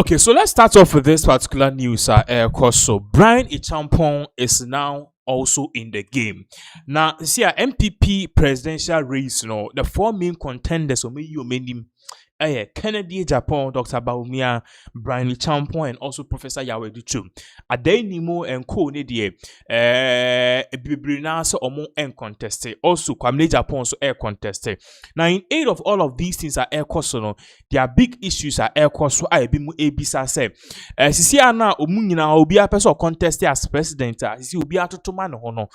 Okay, so let's start off with this particular news. So Bryan Agyapong is now also in the game. Now, see, NPP presidential race, the four main contenders, Kennedy Agyapong, Dr. Bawumia, Bryan Agyapong, and also Professor Asiedu Nketia and co Bibrina so omo contested. Also, Kwame Agyapong so contested. Now, in aid of all of these things are no, there are big issues are so I be mu ebisa say. Sisi ana omunyina obi a person contest as president. Sisi obi atotoma no hono.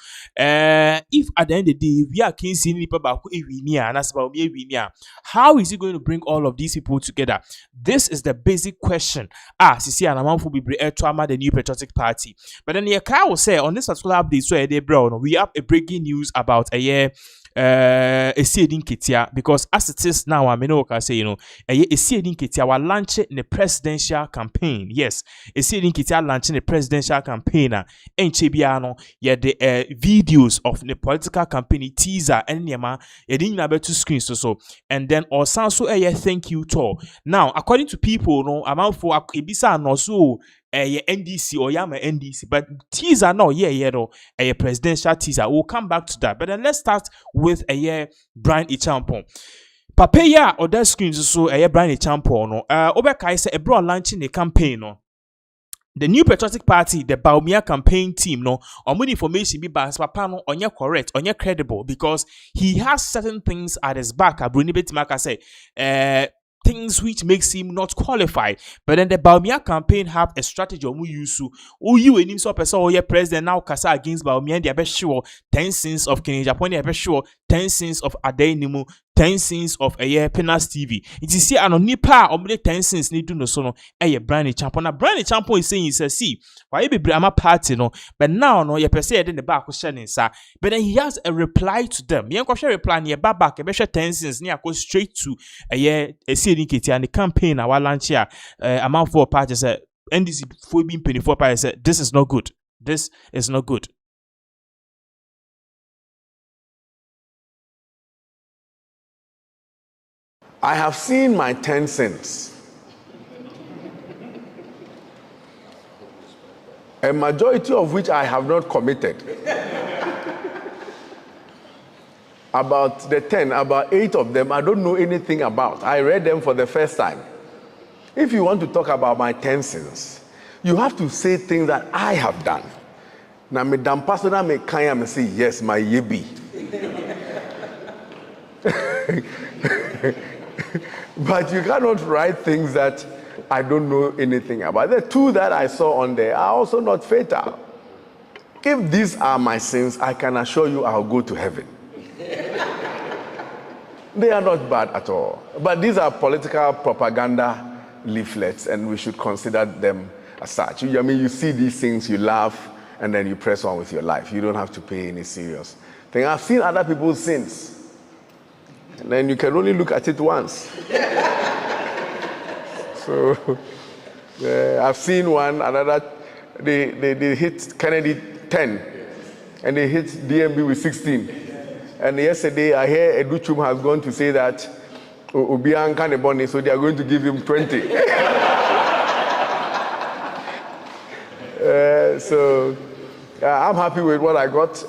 If at the end of the day we are kin see nipa ba ko ewinia and as ba obi ewinia, how is he going to bring all of these people together? This is the basic question. Sisi ana manfo bibre etwama the New Patriotic Party. But then Yeka will say on this particular update, so we have a breaking news about Asiedu Nketia, because as it is now, I mean, I say, Asiedu Nketia will launch the presidential campaign. Yes, Asiedu Nketia launching the presidential campaign. And Chebiano, the videos of the political campaign teaser and Yama, didn't have two screens so. And then also thank you to. Now, according to people, amount for Ibisa and also. NDC or Yama NDC, but teaser no, a presidential teaser. We'll come back to that. But then let's start with Bryan Agyapong. Papaya or that screens so Bryan Agyapong no. Obeka is a bro launching a campaign no. The New Patriotic Party, the Bawumia campaign team, more information be by papa no onye correct, onye credible, because he has certain things at his back. Bruni Betimaka say, things which makes him not qualified. But then the Bawumia campaign have a strategy of use to you and him so person or your president now kasa against Bawumia and they are sure 10 sins of Agyapong, they are sure 10 sins of Adenimu, 10 sins of Pinaxtv. It is here and nipa or 10 sins need to know so Bryan Agyapong. Now Bryan Agyapong is saying, he says, see, why be Brahma party no, but now no, you per se in the back question sir. But then he has a reply to them. He question reply near back, a better 10 sins near go straight to Asiedu Nketia and the campaign our launch here amount for parties NDC for being 24 parties said this is not good. This is not good. I have seen my 10 cents. A majority of which I have not committed. About the 10, about 8 of them, I don't know anything about. I read them for the first time. If you want to talk about my 10 sins, you have to say things that I have done. Now, Madam Pastor may kind of say, yes, my yebi. But you cannot write things that I don't know anything about. The 2 that I saw on there are also not fatal. If these are my sins, I can assure you I'll go to heaven. They are not bad at all. But these are political propaganda leaflets, and we should consider them as such. I mean, you see these things, you laugh, and then you press on with your life. You don't have to pay any serious thing. I've seen other people's sins. And then you can only look at it once. So, I've seen one, another, they hit Kennedy 10, and they hit DMB with 16. And yesterday, I hear Educhum has gone to say that Obiang Kaneboni, so they are going to give him 20. So, I'm happy with what I got.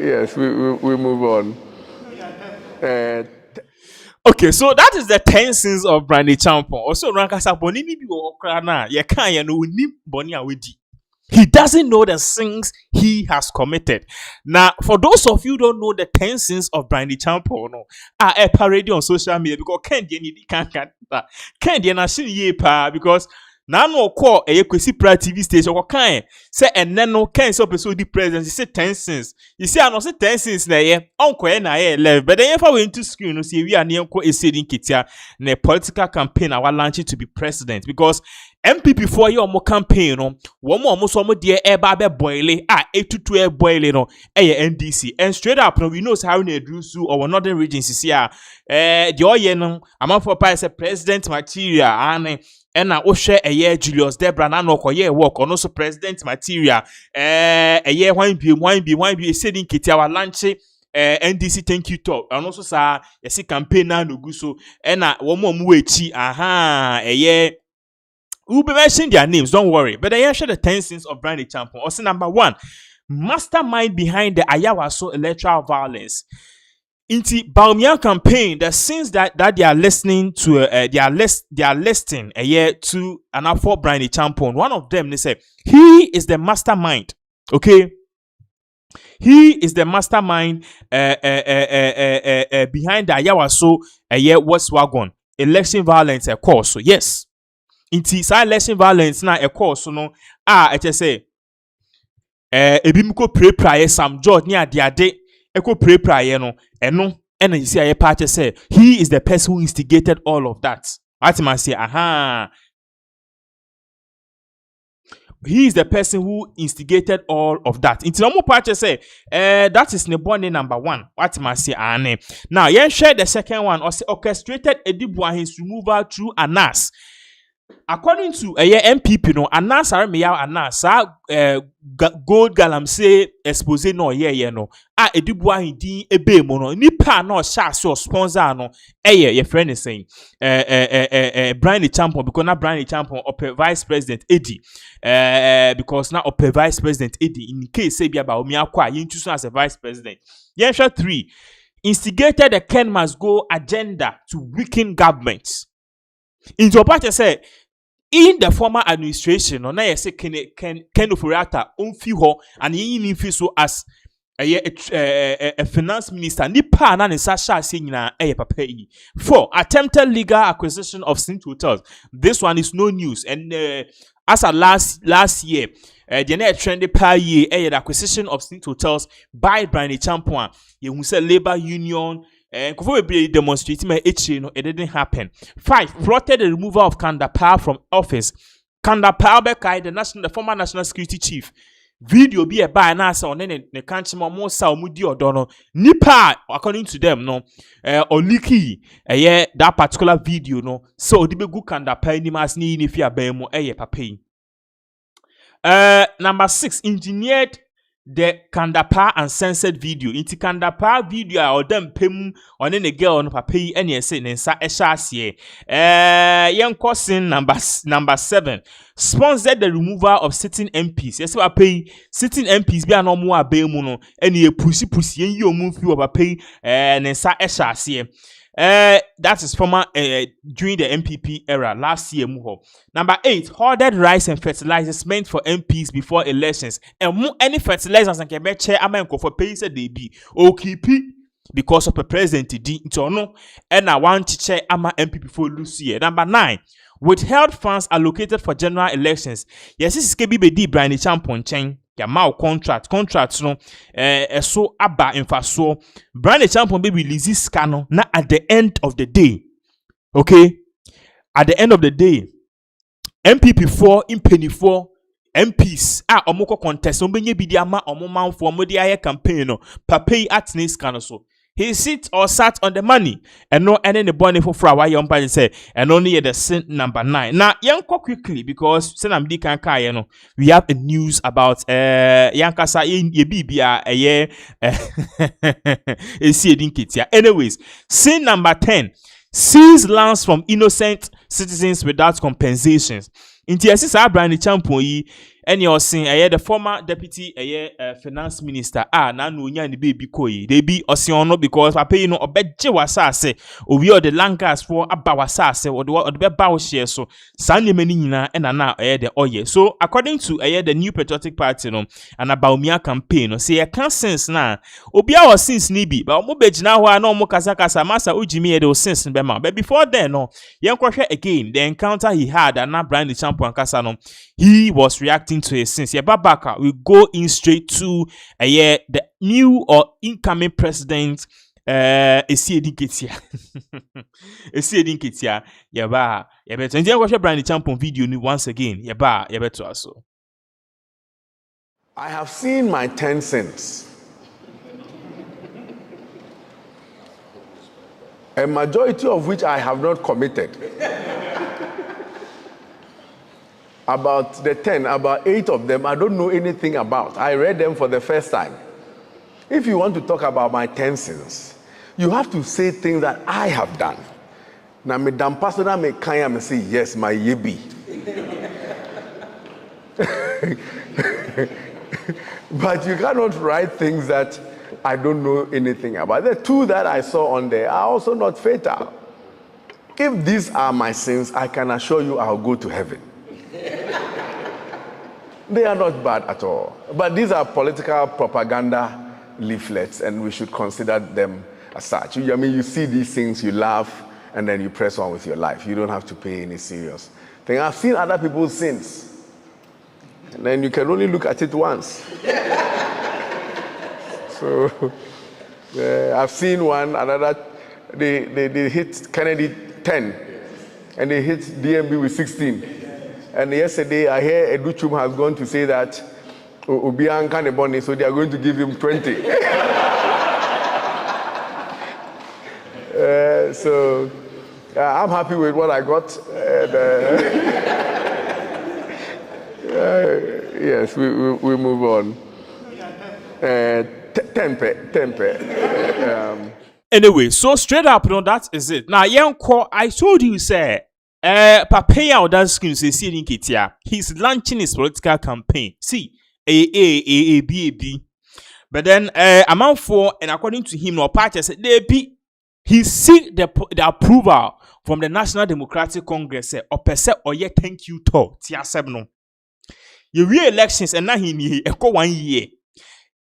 Yes, we move on. Okay, so that is the 10 sins of Bryan Agyapong. Also, Rankasa Bonini bi okrana, ye kan ye no nim boni awedi. He doesn't know the sins he has committed. Now, for those of you who don't know the 10 sins of Bryan Agyapong, no, a parody on social media because can't because now no call a Exp0se station or kind say and then no can so person the president say 10 cents. You see, I know say 10 cents na ye uncle na ye 11. But then if I went to screen, you see we are near Asiedu Nketia na political campaign our launching to be president because NPP for your more campaign no one more almost one dear eba boile 822 boile no NDC and straight up no we know how we do so or northern regions is here the oye no amount for price president material and na share a year Julius Debra na no koye work on also president material a year wine be Asiedu Nketia our lunch NDC thank you talk and also sa yes campaign na no gu so na wo mo echi we'll be mentioning their names, don't worry. But I share the 10 sins of Bryan Agyapong. Also, number 1, mastermind behind the Ayawaso electoral violence. In the Bawumia campaign, the sins that they are listening to, they are listing a year to and for Bryan Agyapong. One of them, they say, he is the mastermind. Okay. He is the mastermind behind the Ayawaso what's wagon election violence, of course. So yes. Inti sa election violence na course no say ebi mko pray Sam George ni ade eko pray no eno ena you see aye pa say he is the person who instigated all of that. What man say he is the person who instigated all of that. Inti no mo pa say that is ne born number 1. What man say now yen share the second one or say orchestrated Edibu his removal through Anas. According to NPP no Anas are me Anas gold galamsey Exp0se no no Edibu ahidi ebe mo no nipa no sha so sponsor no your friend is saying Bryan Agyapong because na Bryan Agyapong upper vice president Eddie because na upper vice president Eddie in case say bia Bawumia kwa yin choose as a vice president. 3 instigated the Ken must go agenda to weaken governments. In your party say in the former administration, no, na say Ken Oforiatta unfi and yin so as a finance minister. Nipa na ne sasha say nyina papa yi. 4 attempted legal acquisition of St. Hotels. This one is no news and as a last year, the net trendy per year the acquisition of St. Hotels by Bryan Agyapong. You say labor union. Demonstrating my no, it didn't happen. 5 plotted the removal of Kanda Power from office. Kanda Power the former national security chief. Video be a buy and answer on the country more Saumudi or Dono. Nipa, according to them, no, or leaky that particular video, no. So the good Kanda Power ni mas ni if you are bemo papi. Number 6 engineered the Kandapa and censored video. Inti Kandapa video or them pem on any girl on papi and yes nensa eshasiye. Young question number 7 sponsored the removal of sitting MPs. Yes, we pay sitting MPs be an more abemuno any pussy yen you move you over pay nensa eshasiye. That is former during the NPP era last year. Number 8, hoarded rice and fertilizers meant for MPs before elections. And any fertilizers and can chair amanko for pay said they be OKP because of the president D no and I want to chair ama MPP for Lucia. Number 9, withheld funds allocated for general elections. Yes, this is KBBD Bryan Agyapong chain. Yamao contracts no so aba infaso Bryan Agyapong be release scano na at the end of the day. Okay, at the end of the day MPP 4 impeni 4 MPs omoko contest ombenye bidi ama omoman for omodi aye campaign no papay at ne scano so he sat on the money and no any the money for why young person say and only the sin number 9. Now young quickly because I'm we have a news about Yankasa in Yebibia a year Asiedu Nketia. Anyways, sin number 10 seize lands from innocent citizens without compensations. In TSS Bryan Agyapong and you're saying the former deputy finance minister na no nya ni baby koyi they be osiono because papa you know obeje wasase owi o the langas for aba wasase or the be ba share so sanye mani nyina na the oye. So according to the new patriotic party no and Bawumia campaign no say can sense na obi a was since ni bi but mo begina ho na mo kasa masa ujimi the sense be ma but before then no yen kwhwe again the encounter he had na Bryan Agyapong kasa no he was reacting to a sense. Babaka we go in straight to the new or incoming president Asiedu Nketia. Asiedu Nketia. Yaba better. And then watch Bryan Agyapong video once again. Yaba better also. I have seen my 10 cents. A majority of which I have not committed. About the 10, about 8 of them, I don't know anything about. I read them for the first time. If you want to talk about my 10 sins, you have to say things that I have done. Now, me damn pastor me kaya me say yes, my yebi. But you cannot write things that I don't know anything about. The two that I saw on there are also not fatal. If these are my sins, I can assure you I'll go to heaven. They are not bad at all. But these are political propaganda leaflets, and we should consider them as such. I mean, you see these things, you laugh, and then you press on with your life. You don't have to pay any serious thing. I've seen other people's sins, and then you can only look at it once. So, I've seen one, another, they hit Kennedy 10, and they hit DMB with 16. And yesterday, I hear Educhum has gone to say that Obiang Kaneboni, so they are going to give him 20. So I'm happy with what I got. Yes, we move on. Tempe. Anyway, so straight up, that is it. Now, I told you, say, Papaya that's going to say Asiedu Nketia. He's launching his political campaign. See, B. But then, amount for, and according to him, no party said he seek the approval from the National Democratic Congress. Or per se, or ye thank you to Tia your re-elections and now he echo 1 year.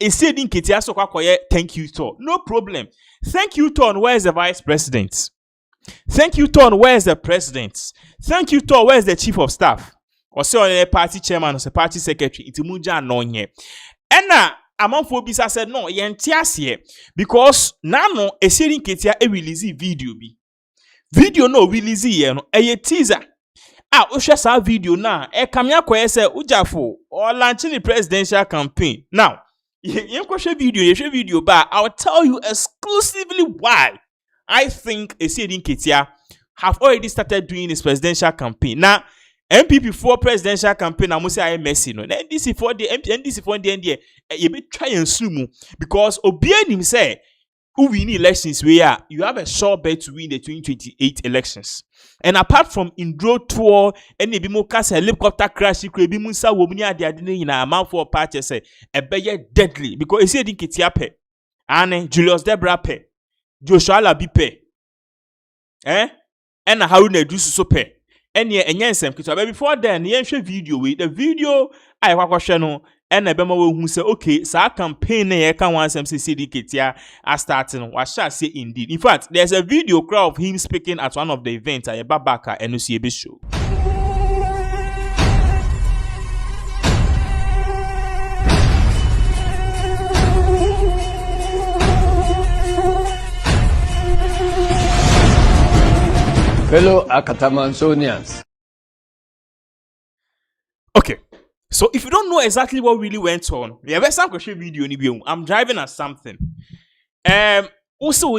Asiedu Nketia so kwakoye thank you to. No problem. Thank you to. Where's the vice president? Thank you to. Where's the president? Thank you to. Where's the chief of staff? Or say on a party chairman or say party secretary. It's muja no nye. And now among Bisa said no, here because now no Asiedu Nketia release video bi. Video no release here no a teaser. Usha sa video na kamya kwa se ujafo or launching the presidential campaign. Now, video ba I'll tell you exclusively why I think Asiedu Nketia have already started doing his presidential campaign. Now, NPP for presidential campaign, I must say I messy no. NDC for the NDC you be try and sumu because Obian him say who win elections where you have a sure bet to win the 2028 elections. And apart from Indro tour, and maybe more cast a helicopter crash, you could be Musa Bawumia the Adini in a amount for party say a better deadly because Asiedu Nketia pe, Anne Julius Debra pe, Joshua Labi pe, and how you do so pe. And yeah, but before then, the video with the video I was channel and a bema who say okay, so our campaign can want some Asiedu Nketia are starting. What shall I say indeed? In fact, there's a video crowd of him speaking at one of the events at Babaka and NDC show. Fellow Akatamansonians. Okay, so if you don't know exactly what really went on, video. I'm driving at something. Also,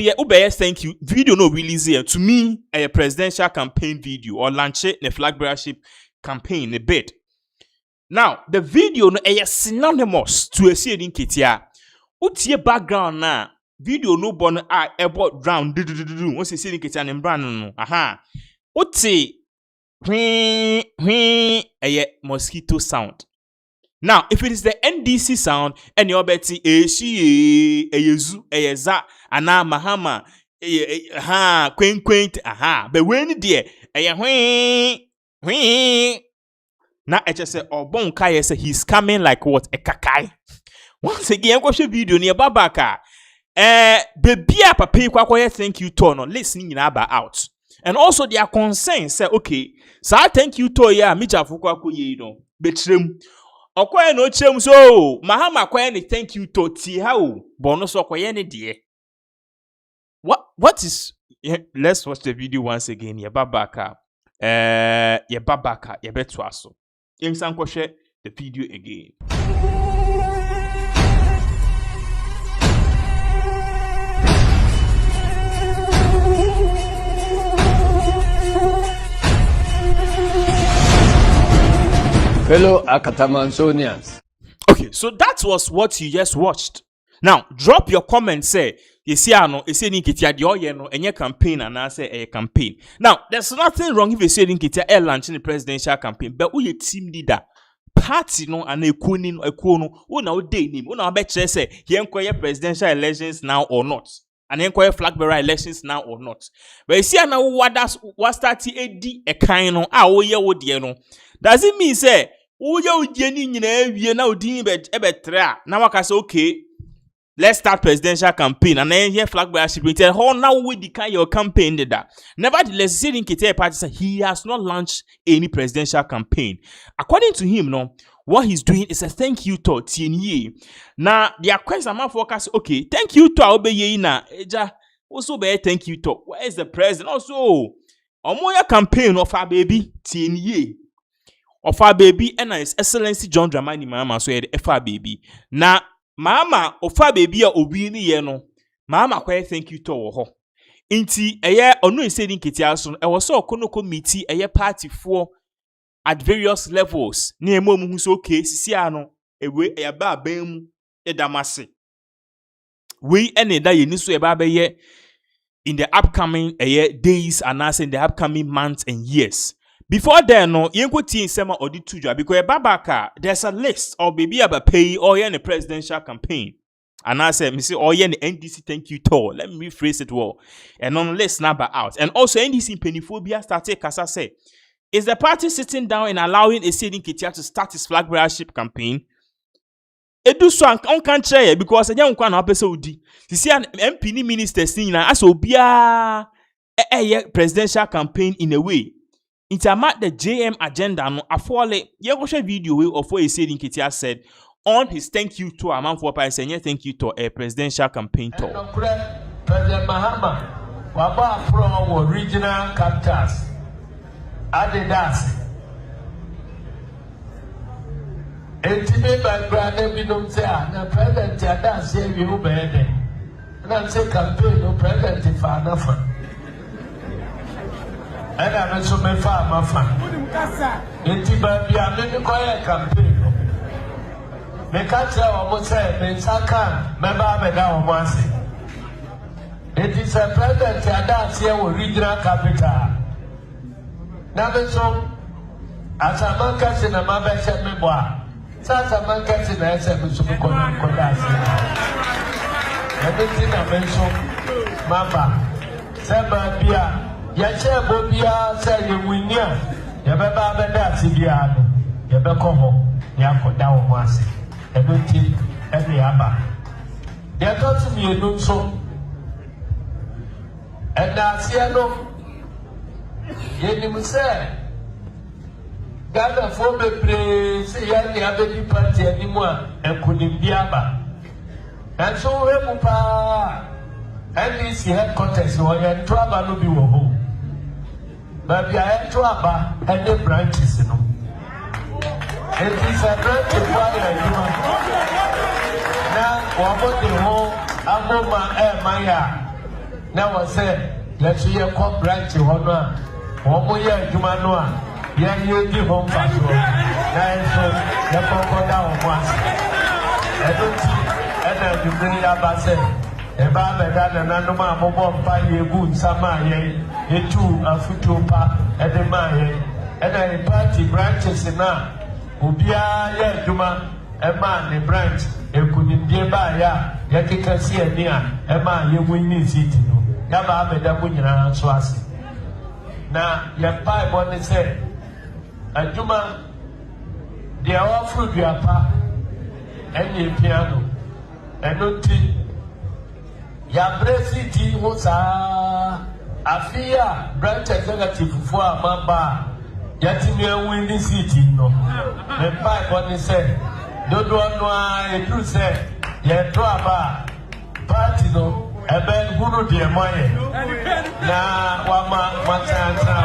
thank you. Video no release here. To me, a presidential campaign video or launch it the flag bearership campaign a bit. Now, the video no synonymous to Asiedu Nketia. Utie background na. Video no born airport round once Asiedu Nketia and brand no aha uti a mosquito sound. Now if it is the NDC sound and your betty yezu za ana mahama ha quaint aha but when there na just say obon kai say he's coming like what a kakai. Once again go show video near babaka. Baby papa kwa thank you to no listening in about out. And also their concern say okay, so I thank you to ya mi jafo kwa ye no betrem. Okwa no chem so mahama kwa ni thank you to ti ha o bono so kwa ne de. What is let's watch the video once again ya babaka. Ya babaka ya beto aso. Yemsan ko share the video again. Fellow Akatamansonians. Okay, so that was what you just watched. Now, drop your comment, say, you see, I know, Asiedu Nketia, the oye no, and your campaign, and I say a campaign. Now, there's nothing wrong if Asiedu Nketia air launching the presidential campaign, but who your team leader? Party no and a kuno, who now day him, who now bet say, he inquire presidential elections now or not, and inquire flag bearer elections now or not. But you see, I know what started a kind of our year would you know. Does it mean say, oh, you're getting in you now, deem it now I can say, okay. Let's start presidential campaign and then here flag bearership. We tell how now we decline your campaign did that. Nevertheless, Asiedu Nketia party said he has not launched any presidential campaign. According to him, no, what he's doing is a thank you to TNE. Now, the question I'm focus. Okay, thank you to obey na. Also be thank you to. Where is the president? Also, Omoya campaign of our baby TNE. Of our baby and His Excellency John Dramani Mahama so the FR baby. Now. Mama ofa baby a obi ni ye no mama kwa thank you to wo ho nti eye onu Asiedu Nketia so e wo so okono committee eye party for at various levels na emo mu so okay sisi ano ewe eye ba ban mu edamase we ene da ye ni so e ba be ye in the upcoming days and as in the upcoming months and years. Before then, no, you go see some of the two jobs because Babaka, there's a list of baby about pay or in the presidential campaign. And I said, Mr. Or in the NDC, thank you to. Let me rephrase it well. And on the list number out. And also NDC Peniphobia started, as I said, is the party sitting down and allowing Asiedu Nketia to start his flag bearership campaign? It do so on country because I don't want to episode. You see, an MP minister saying, as Obia a presidential campaign in a way. It's about the JM agenda no afole ye go share video we of what Asiedu Nketia said on his thank you to a man for saying thank you to a presidential campaign tour. President Mahama waba from regional capitals Adidas Etime by Bryan binom say na president Adidas here we obey na say campaign no president fa na fa. And I'm also my fan. It's about the campaign. Me catch almost say, me saka, me ba down once. It is a president that here with regional capital. Now, so as a man catch in a man said me boy, such a man catch in a said me so everything I mentioned, Mamba, Sabia. Yache bobia say you winia ye beba beda tibia no ye be komo ya koda wo ase e do ti e be aba ye to to me no so e da ase no ye nim say Ghana for be pre say ya ni abedi party animu a e kunim bi aba and so we mu pa NDC headquarters wo ye to aba no bi wo ho. But we are to about any branches, you know. It is a branch of fire, you know. Now, what the whole Aboma Maya. Now I said, let's see a cop branch of honor. One more year, Jumanoa. Yeah, you give home patrol. Now, so the Papa down once. I don't see, and then you bring up a say. Eba beda na nanoma mobo mpa ye gu nsama ye etu afutu pa edema ye ena e party branches na obia ye adwuma ema ne branch ekunimdie ba ya ye kekasi ani a ema ye win city no ya ba beda ko nyina so ase na ye pa bo ne se adwuma de awafru duapa eni piano enoti ya presidi hosa afia branch executive for amamba yatimi win city no me pai body say dodo no a edu say ye do aba party no ebe huru de moye na wama matanta.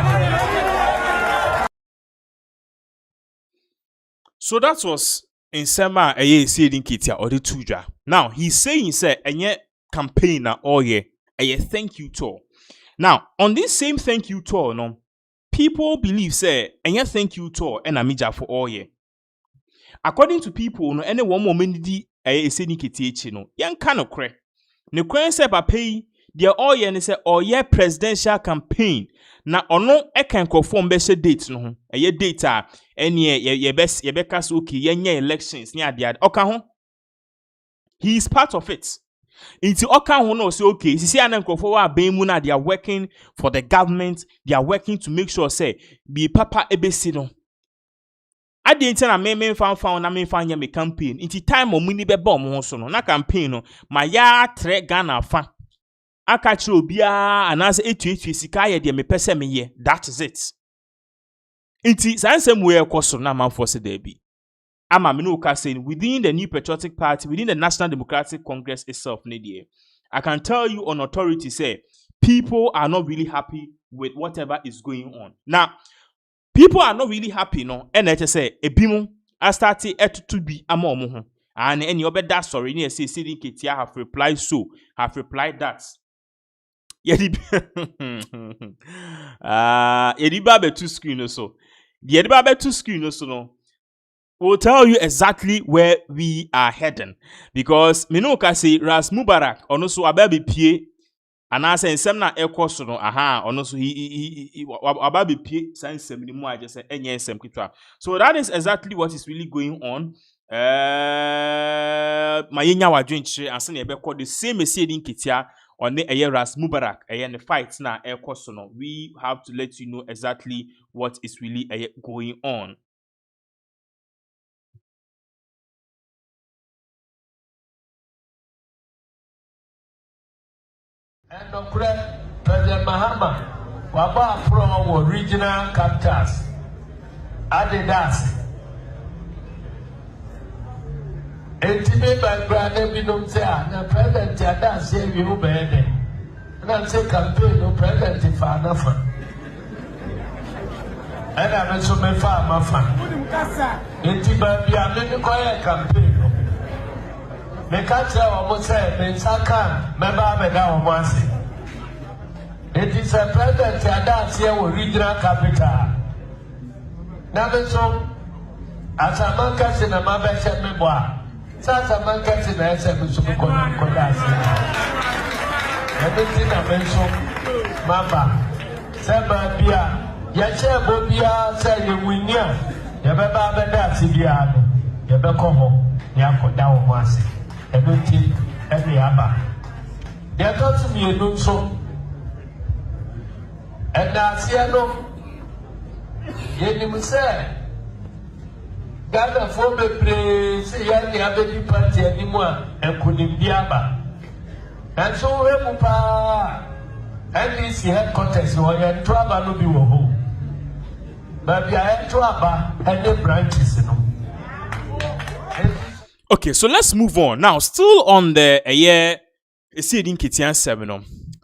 So that was in Sema Asiedu Nketia or the Tuja. Now he's saying say enye campaigner or a thank you tour. Now, on this same thank you tour, no, people believe say and thank you tour and a major for all year. According to people, no, any one moment Asiedu Nketia echi no yenka no kre ne kwen se papa yi de all ye ne se oye presidential campaign na ono eka nkrofo mbehye date no ho date a ene ye be kase okay yenye elections ni ade oka ho. He is part of it. Inti oka ho no say okay sisi anan nkrofo wa ban mu na they are working for the government, they are working to make sure say be papa ebesi no. Ade nti na me fan na me fan ye me campaign inti time omuni be ba omo so no na campaign no ma ya tre Ghana fa aka kire obia anase etuetu sika ye de me pese me ye. That is it. Inti sansem we ekoso na manfo se da bi ama me no ka say within the New Patriotic Party, within the National Democratic Congress itself I can tell you on authority say people are not really happy with whatever is going on. Now people are not really happy no and let us say ebimu I started to be ama omo ho and any obeda sorry ni say Asiedu Nketia have replied that yedi yedi ba be to screen no so the yedi ba be to screen no so no will tell you exactly where we are heading because me no ka say Ras Mubarak ono so ababe pie anase nsem na ekoso no ono so he ababe pie san nsem ni mu aje say enye nsem kitwa. So that is exactly what is really going on. Mayenya wadwenche anse na ebe the same Asiedu Nketia on the Ras Mubarak the fight na ekoso no. We have to let you know exactly what is really going on. And President Mahama waba from regional capitals. Adidas. Etime by Bryan binum say na President Adas say we who bede. Na say campaign no President fa na fa. And I so me fa ma fa. Etime bia me ko campaign. Me catch almost say me saka me ba be da almost. It is a President Adas here with regional capital. Now me so as a man catch na ma be say me boa. Sasa man catch na say me so ko das. Everything na me so mama. Say ba bia ya che bo bia say ye winia. Ye be ba be da si bia no. Ye be ko ho. Ya ko da almost. Everything every aba. They got to me a so. And Asiedu Nketia Ghana for me pray say the APC party anymore and couldn't be aba. And so we mupa NDC headquarters no ya aba no bi wo ho. But ya aba any branches no. Okay, so let's move on. Now, still on the Asiedu Nketia seminar.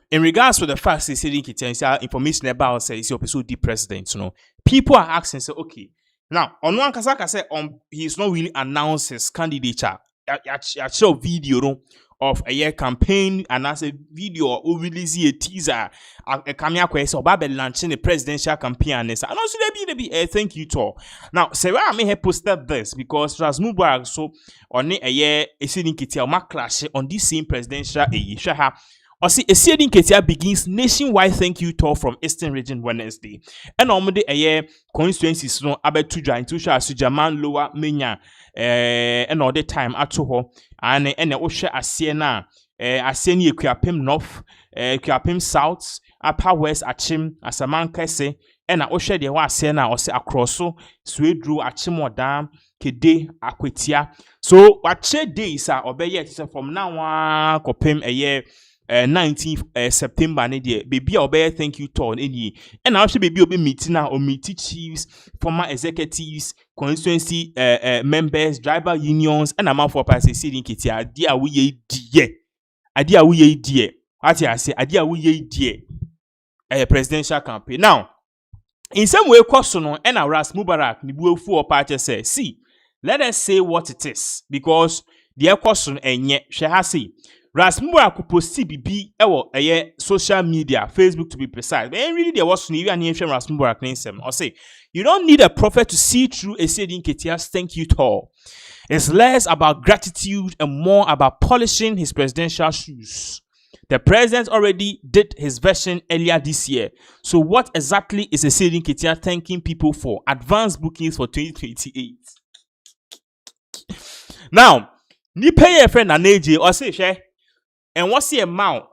In regards to the fact that Asiedu Nketia information about say is also the president, people are asking, say, okay, now on one kasaka say he's not really announced his candidature. I show video of a campaign and as a video or release a teaser a camera quest or Babel launching a presidential campaign and also they be a thank you to. Now Sarah may have posted this because Ras Mubarak so on a Asiedu Nketia ma clash on this same presidential shaha. Or see, Asiedu Nketia begins nationwide thank you tour from Eastern Region Wednesday. And on the constituencies no abetuja into Sujaman Lower Menya and all the time at ho and Osha Asiena Asieni Equiapim North, Equiapim South, Upper West Achim, Asaman Kese, and Osha de Asiena or say acrosso, Swedru Achimo Dam, Kede Akwetia. So what days are obey from now on copim a year. 19th September baby obey thank you to any and also baby obe meeting now or meeting chiefs, former executives, constituency members, driver unions and amount for Asiedu Nketia adia we ye die what I say adia we ye die presidential campaign. Now in some way question and Ras Mubarak ni buofu or party say see let us say what it is because the question enye she has say Ras Mubarak could post CBB social media, Facebook to be precise. But really there was even an ancient Ras Mubarak name or say you don't need a prophet to see through Asiedu Nketia's thank you tour. It's less about gratitude and more about polishing his presidential shoes. The president already did his version earlier this year. So what exactly is Asiedu Nketia thanking people for? Advanced bookings for 2028. Now, ni pay your friend an AJ or say share. And what's the amount?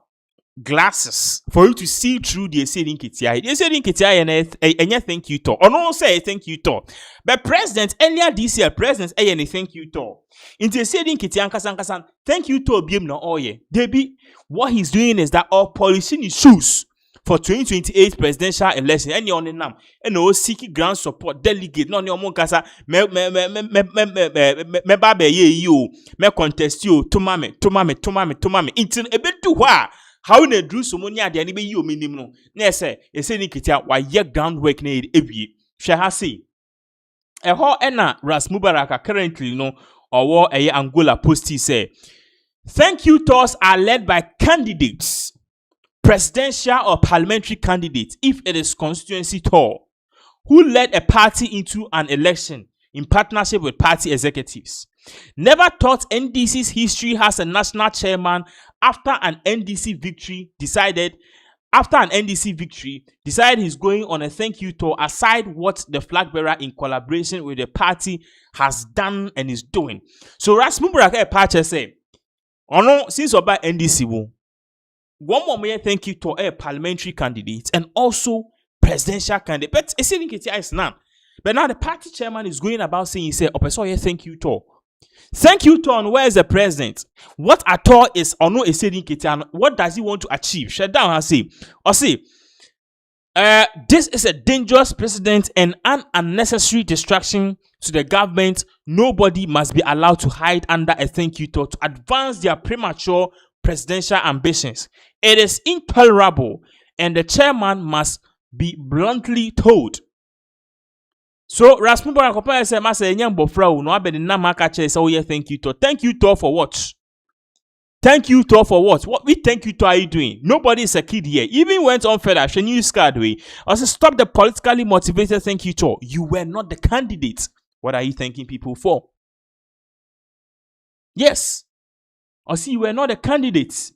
Glasses for you to see through the Asiedu Nketia. The Asiedu Nketia and thank you to. Or no say thank you to. But president earlier this year, president any thank you to. Into Asiedu Nketia kasan thank you to biem no oye. Debi, what he's doing is that all polishing his shoes for 2028 presidential election. Any on the name and no seeking ground support delegate. No more kasa me babe ye you me contest you to mame. Into a bit too hard. How ne drew so many at the enemy you minimum. Nese, Asiedu Nketia why ye groundwork need every. Shall say a ho ena Ras Mubaraka currently or a Angola postie say thank you tours are led by candidates, presidential or parliamentary candidates, if it is constituency tour, who led a party into an election in partnership with party executives. Never thought NDC's history has a national chairman after an NDC victory decided he's going on a thank you tour aside what the flag bearer in collaboration with the party has done and is doing. So Ras Mubaraka Pacha say, oh no, since about NDC one more thank you to a parliamentary candidate and also presidential candidate. But Asiedu Nketia is none. But now the party chairman is going about saying, he said, thank you to. Thank you, Ton. Where is the president? What at all is or no Asiedu Nketia? What does he want to achieve? Shut down and say, this is a dangerous precedent and an unnecessary distraction to the government. Nobody must be allowed to hide under a thank you to advance their premature presidential ambitions. It is intolerable, and the chairman must be bluntly told. So Rasmussen Kopaya said, "Masa enyam bofra no abedi na maka che say oye thank you to. Thank you to for what? Thank you to for what? What we thank you to are you doing? Nobody is a kid here. Even went on further. She knew scared way. Also stop the politically motivated thank you to. You were not the candidate. What are you thanking people for? Yes. I see you were not a candidate.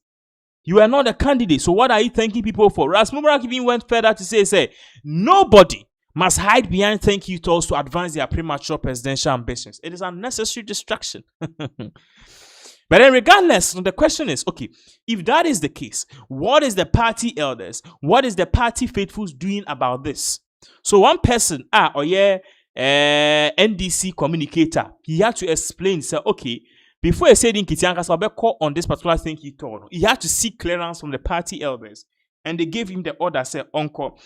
You are not a candidate. So what are you thanking people for? Rasmussen even went further to say nobody must hide behind thank you tolls to advance their premature presidential ambitions. It is unnecessary distraction. But then regardless, the question is, okay, if that is the case, what is the party elders, what is the party faithfuls doing about this? So one person, NDC communicator, he had to explain, say, okay, before Asiedu Nketia call on this particular thank you toll, he had to seek clearance from the party elders. And they gave him the order, say, Uncle,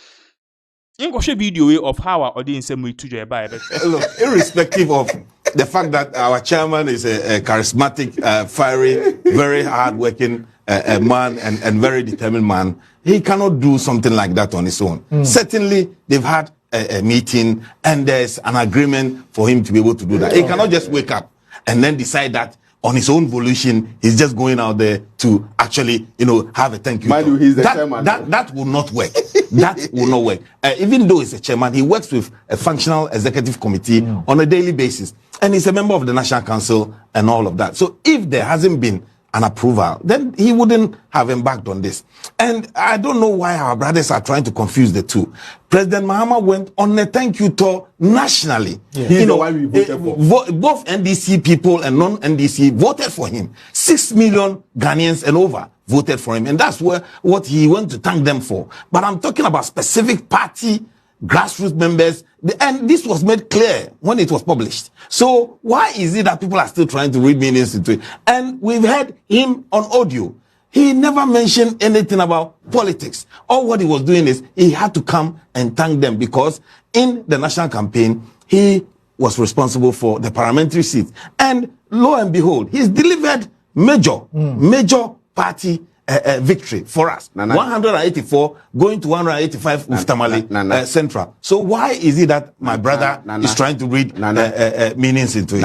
video of how our audience look, irrespective of the fact that our chairman is a charismatic, fiery, very hard-working man and very determined man, he cannot do something like that on his own. Certainly, they've had a meeting and there's an agreement for him to be able to do that. He cannot just wake up and then decide that on his own volition, he's just going out there to actually, have a thank you. He's the chairman. That will not work. That will not work. Even though he's a chairman, he works with a functional executive committee on a daily basis. And he's a member of the National Council and all of that. So if there hasn't been an approval, then he wouldn't have embarked on this. And I don't know why our brothers are trying to confuse the two. President Mahama went on a thank you tour nationally. Yeah. Why we voted for. Both NDC people and non-NDC voted for him. 6 million Ghanaians and over voted for him. And that's what he went to thank them for. But I'm talking about specific party grassroots members, and this was made clear when it was published. So why is it that people are still trying to read meanings into it? And we've heard him on audio. He never mentioned anything about politics. All what he was doing is he had to come and thank them because in the national campaign, he was responsible for the parliamentary seat. And lo and behold, he's delivered major party victory for us. 184 going to 185 with Tamale Central. So why is it that my brother is trying to read meanings into it?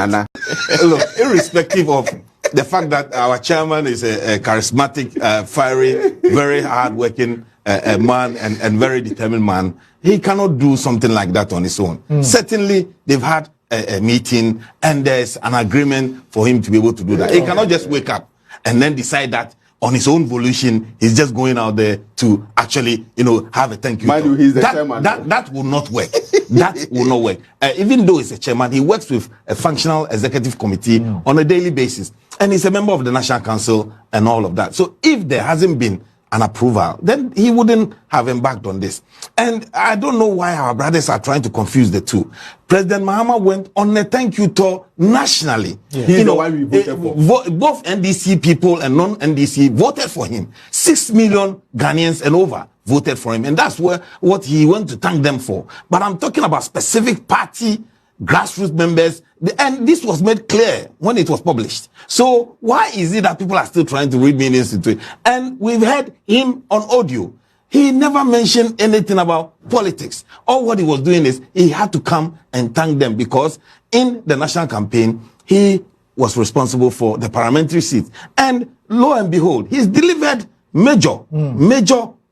Look, irrespective of the fact that our chairman is a charismatic, fiery, very hard-working man and very determined man, he cannot do something like that on his own. Certainly, they've had a meeting and there's an agreement for him to be able to do that. He cannot just wake up and then decide that on his own volition, he's just going out there to actually, have a thank you. Mind you, he's the chairman. That will not work. That will not work. Even though he's a chairman, he works with a functional executive committee on a daily basis. And he's a member of the National Council and all of that. So if there hasn't been an approval, then he wouldn't have embarked on this. And I don't know why our brothers are trying to confuse the two. President Mahama went on a thank you tour nationally. Yeah. He's the one we voted for. Both NDC people and non-NDC voted for him. 6 million Ghanaians and over voted for him. And that's what he went to thank them for. But I'm talking about specific party grassroots members, and this was made clear when it was published. So why is it that people are still trying to read meanings into it? And we've heard him on audio. He never mentioned anything about politics. All what he was doing is he had to come and thank them because in the national campaign, he was responsible for the parliamentary seat. And lo and behold, he's delivered major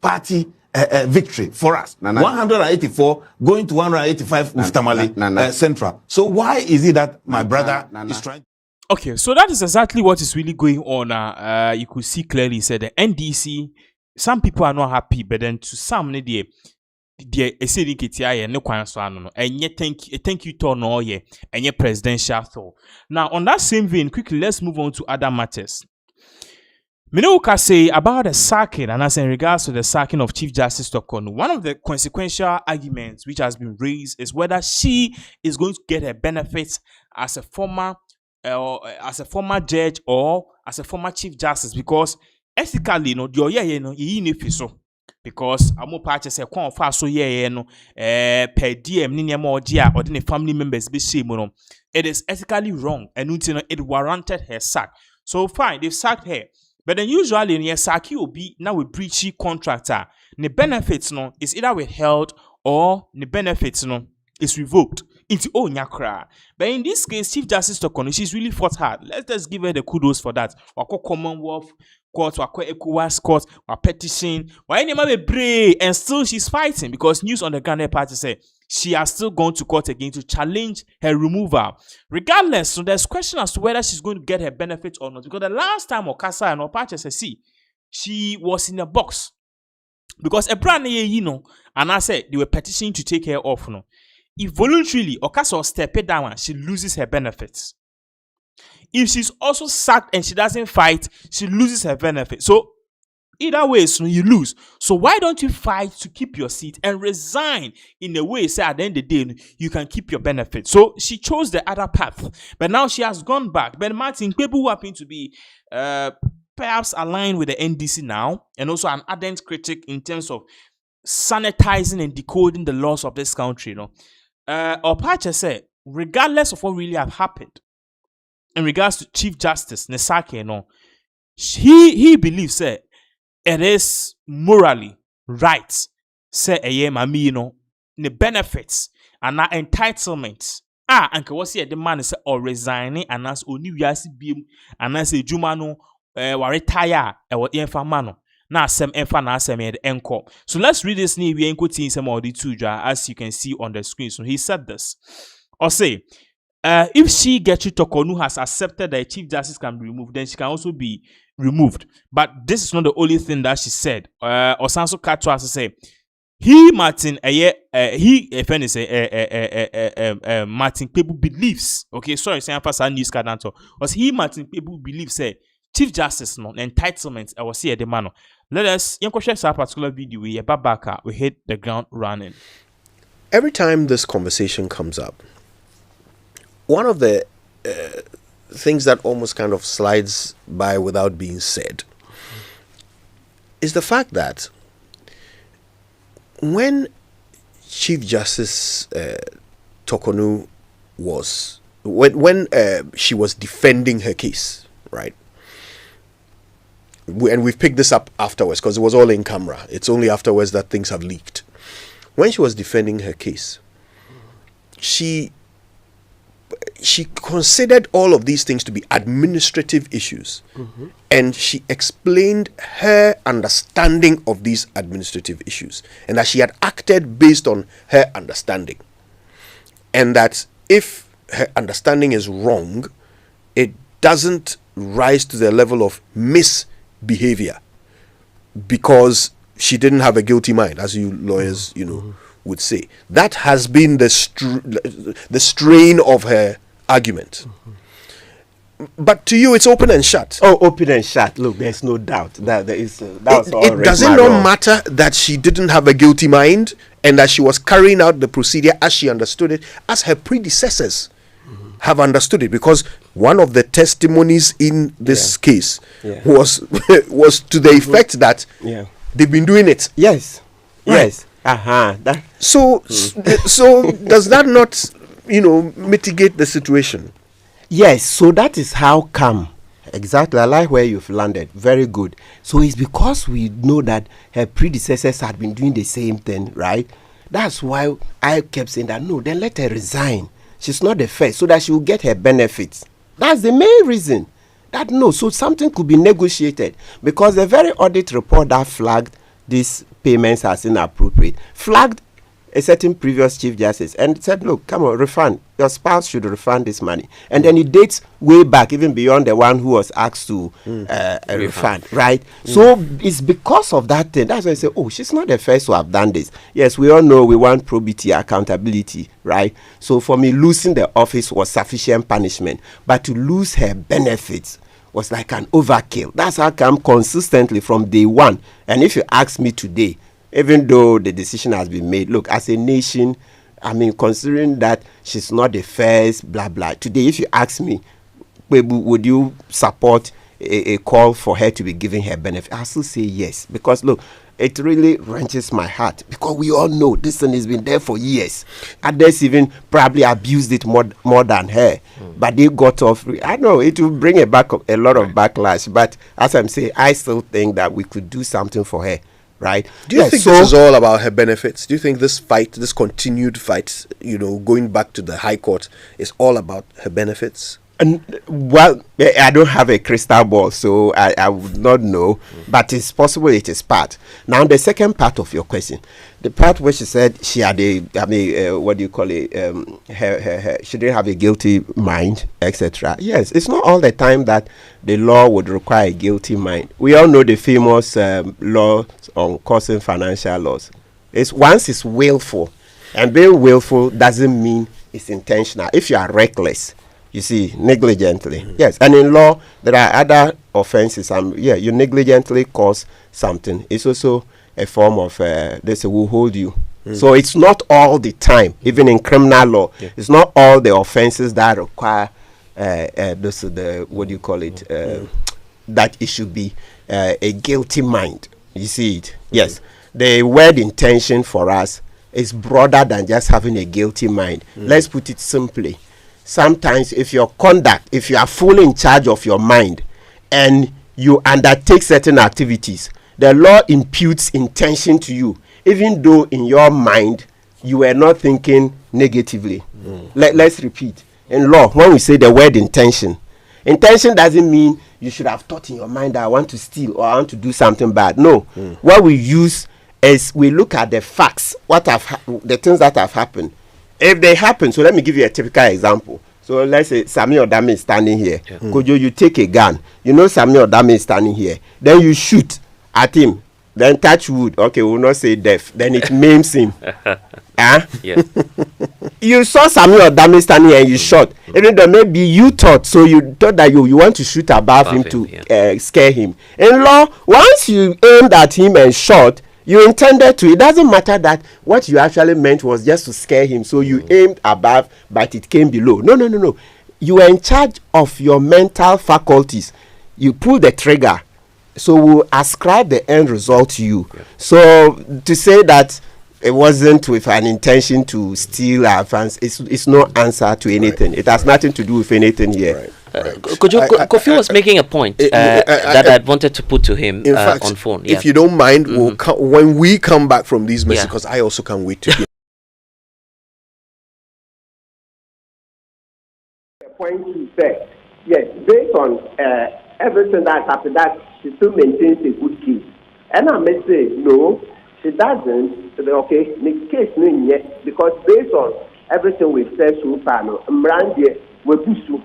party victory for us. 184 going to 185 with Tamale Central. So why is it that my brother is trying? Okay, so that is exactly what is really going on. You could see clearly, said the NDC, some people are not happy, but then to some, the Asiedu Nketia no kwan so ano no enye thank you to no ye enye presidential thought. Now on that same vein, quickly let's move on to other matters. Minoka say about the sacking, and as in regards to the sacking of Chief Justice Tokonu, one of the consequential arguments which has been raised is whether she is going to get her benefits as a former judge or as a former Chief Justice, because ethically, because amo party say kwan fa so per diem ni nyama odia or the family members be shame no, it is ethically wrong and it warranted her sack. So fine, they've sacked her. But then usually in Saki will be now with breachy contractor. The benefits no is either withheld or the benefits no is revoked into nyakra. But in this case, Chief Justice Tokonu, she's really fought hard. Let's just give her the kudos for that. Wako Commonwealth Court, wako ECOWAS Court, wako petition, why any be brave, and still she's fighting because news on the Ghana party say she has still gone to court again to challenge her removal. Regardless, so there's question as to whether she's going to get her benefits or not. Because the last time Okasa and Opache said, she was in a box. Because a brand new, and I said they were petitioning to take her off. No, if voluntarily Okasa step it down, she loses her benefits. If she's also sacked and she doesn't fight, she loses her benefits. So either way, so you lose. So why don't you fight to keep your seat and resign in a way, say at the end of the day, you can keep your benefits. So she chose the other path. But now she has gone back. But Martin, people who happen to be perhaps aligned with the NDC now, and also an ardent critic in terms of sanitizing and decoding the laws of this country, Opache said, regardless of what really have happened, in regards to Chief Justice Nesake, he believes that it is morally right, say the benefits and na entitlements. And was here the man is or resigning and as only we as beam and as a jumano retire or infamano. Now some na some encore. So let's read this new we quoting some of the two as you can see on the screen. So he said this. Or say if she Getri Tokonu has accepted that Chief Justice can be removed, then she can also be removed. But this is not the only thing that she said. Osanso Katwa say he Martin Martin people believes. Okay, sorry, say I'm news cadanto. Was he Martin people believes say Chief Justice no entitlement I was here the man. Let us share a particular video we hit the ground running. Every time this conversation comes up, one of the things that almost kind of slides by without being said is the fact that when Chief Justice Tokonu was when she was defending her case, right? And we've picked this up afterwards because it was all in camera. It's only afterwards that things have leaked. When she was defending her case, she considered all of these things to be administrative issues, and she explained her understanding of these administrative issues and that she had acted based on her understanding, and that if her understanding is wrong, it doesn't rise to the level of misbehavior because she didn't have a guilty mind, as you lawyers, would say. That has been the strain of her argument. But to you, it's open and shut. Oh, open and shut. Look, there's no doubt that there is. Does it not matter that she didn't have a guilty mind and that she was carrying out the procedure as she understood it, as her predecessors have understood it? Because one of the testimonies in this case was to the effect that they've been doing it. Yes. Right. Yes. So does that not, mitigate the situation? Yes, so that is how come. Exactly, I like where you've landed. Very good. So it's because we know that her predecessors had been doing the same thing, right? That's why I kept saying that, no, then let her resign. She's not the first, so that she will get her benefits. That's the main reason. That no, so something could be negotiated. Because the very audit report that flagged these payments as inappropriate, flagged a certain previous chief justice and said, look, come on, refund. Your spouse should refund this money. And then it dates way back, even beyond the one who was asked to refund, right? So it's because of that thing. That's why I say, oh, she's not the first to have done this. Yes, we all know we want probity, accountability, right? So for me, losing the office was sufficient punishment. But to lose her benefits was like an overkill. That's how come consistently from day one. And if you ask me today, even though the decision has been made, look, as a nation, I mean, considering that she's not the first, blah, blah. Today, if you ask me, would you support a call for her to be giving her benefit? I'll still say yes. Because, look, it really wrenches my heart. Because we all know this thing has been there for years. Others even probably abused it more than her. But they got off. I know it will bring a lot of backlash. But as I'm saying, I still think that we could do something for her. Right? Do you think this is all about her benefits? Do you think this fight, this continued fight, going back to the High Court, is all about her benefits? Well, I don't have a crystal ball, so I would not know, but it's possible it is part. Now, the second part of your question, the part where she said she had what do you call it? She didn't have a guilty mind, etc. Yes, it's not all the time that the law would require a guilty mind. We all know the famous law on causing financial loss. Once it's willful, and being willful doesn't mean it's intentional. If you are reckless, you see, negligently. Yes, and in law, there are other offenses. You negligently cause something. It's also a form of, they say, will hold you. So it's not all the time, even in criminal law, it's not all the offenses that require, what do you call it, that it should be a guilty mind. You see it? Yes. The word intention for us is broader than just having a guilty mind. Let's put it simply. Sometimes if your conduct, if you are fully in charge of your mind and you undertake certain activities, the law imputes intention to you, even though in your mind you were not thinking negatively. Let's repeat. In law, when we say the word intention doesn't mean you should have thought in your mind that I want to steal or I want to do something bad. No. What we use is we look at the facts, the things that have happened. If they happen, so let me give you a typical example. So let's say Samuel Odame is standing here. Kojo, you take a gun. You know Samuel Odame is standing here. Then you shoot at him. Then touch wood. Okay, we will not say death. Then it maims him. Yeah. You saw Samuel Odame standing here and you shot. Even though maybe you thought, so you thought that you want to shoot above him to scare him. In law, once you aimed at him and shot, you intended to. It doesn't matter that what you actually meant was just to scare him. So you aimed above, but it came below. No. You were in charge of your mental faculties. You pull the trigger. So we'll ascribe the end result to you. So to say that it wasn't with an intention to steal our funds, it's no answer to anything. It has nothing to do with anything here. Kofi was making a point that I wanted to put to him on phone. If you don't mind, we'll when we come back from these messages, because I also can't wait to hear. The point he said, yes, based on everything that happened, that she still maintains a good case. And I may say, no, she doesn't. Okay, the case no yet, because based on everything we've said so far, no, Mrande, webusu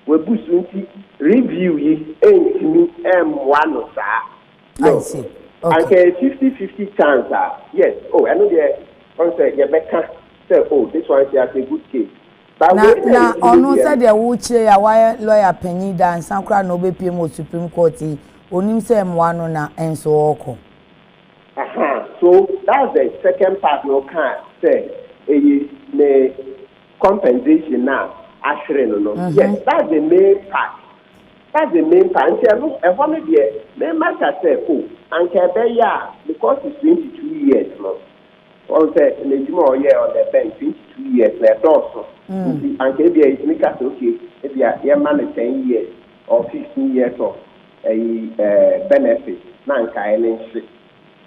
nti review yi entimi M1 or no. I see. Okay. And 50-50 chance, yes. Oh, I know the one say Rebecca say, oh, this one she has a good case. But now, on said the Wuche, a wire lawyer Penny Dan, Sankra Nobe PMO Supreme Court, onim say M1 na and so oko. So that's the second part. No can say a compensation now. Actually, no. Yes, that's the main part. That's the main part. And if one of the main matter say, oh, and Kebeya, because it's 22 years, no. On the Nejimo year on the bench, 22 years, they're also. And Kebeya is make us okay, if you are man 10 years or 15 years of a benefit, Nanka and shit.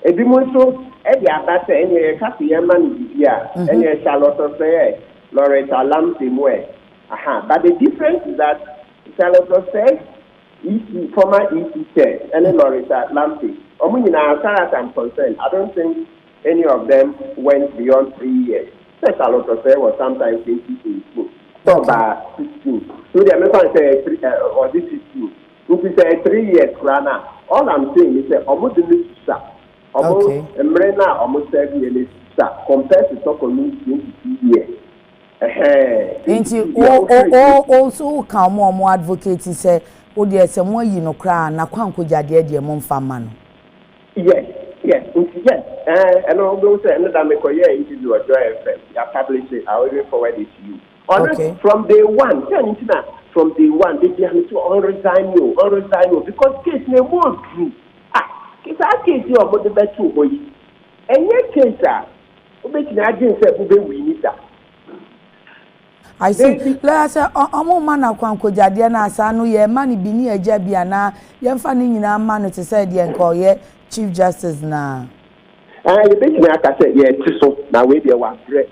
If you want to, if you are better, and you're a happy man, and you're Charlotte say, Loretta Lamsey, but the difference is that Charlotte says, EC, former EC chair, and then Loretta Lamsey. As far as I'm concerned, I don't think any of them went beyond 3 years. Charlotte was sometimes 18, so by 16. So the American say or this 16. If you say 3 years, all I'm saying is that almost the next almost Mrena almost 7 years compared to talk on 22 years. Also come more advocate say o de se mo yi no kra na kwanko jade de mo mfa ma no. Yes. And all those say that me ko here interview or joy FM. You publish it, I will forward it to you. From day one, from day one, they have to resign you because case no more true. It's a case you about the best two boy. And yet case obeti agin say we win that. I see. Let's say omo man akwanko jade na asa no ye man bi ni eja bia na ye mfa ni nyina man no te say de enko ye Chief Justice na. You bet me aka say ye tiso na we dey wa bread.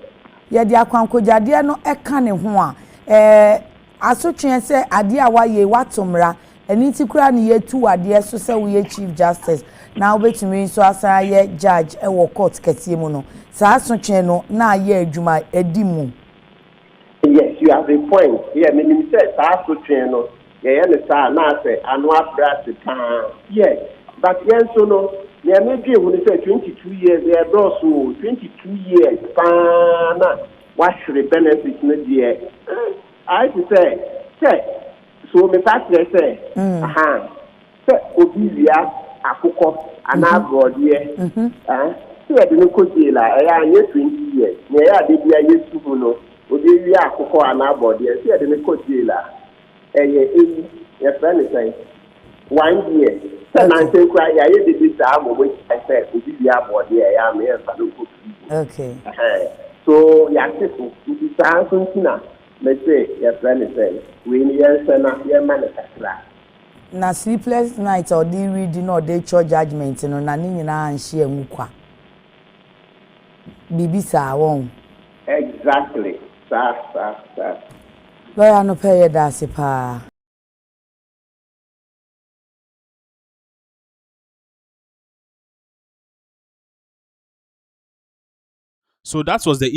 Ye de akwanko jade no eka ne ho a asotwe say ade a wa ye watomra eni ti kura ne ye tu ade so say we Chief Justice na obetumi so asa ye judge e wo court ketie mu no sa asotwe no na ye adwuma edimu. Yes, you have a point. Yeah, me say sa asotwe no ye ne sa na say annual brass pan. Yes, but yen so no ye me dey who say 22 years they do so 22 years pan na what should the benefit no there. I say so me pass say say obizia akoko anagod here say dey no koji la ya anye 20 years me ya dey bia yesu no obi akoko anagod here say dey no koji la ye friend say 1 year say na say kwa ya ye dey say mo we say obizia board here ya me fa no ko. Okay. So ya tifu it sounds na me say your friend say we need na your man kakra. Na sleepless night or the reading or the church judgment no na ni nyina anhye enwukwa bibi sa won Exactly sa lawyer no pay da se pa. So that was the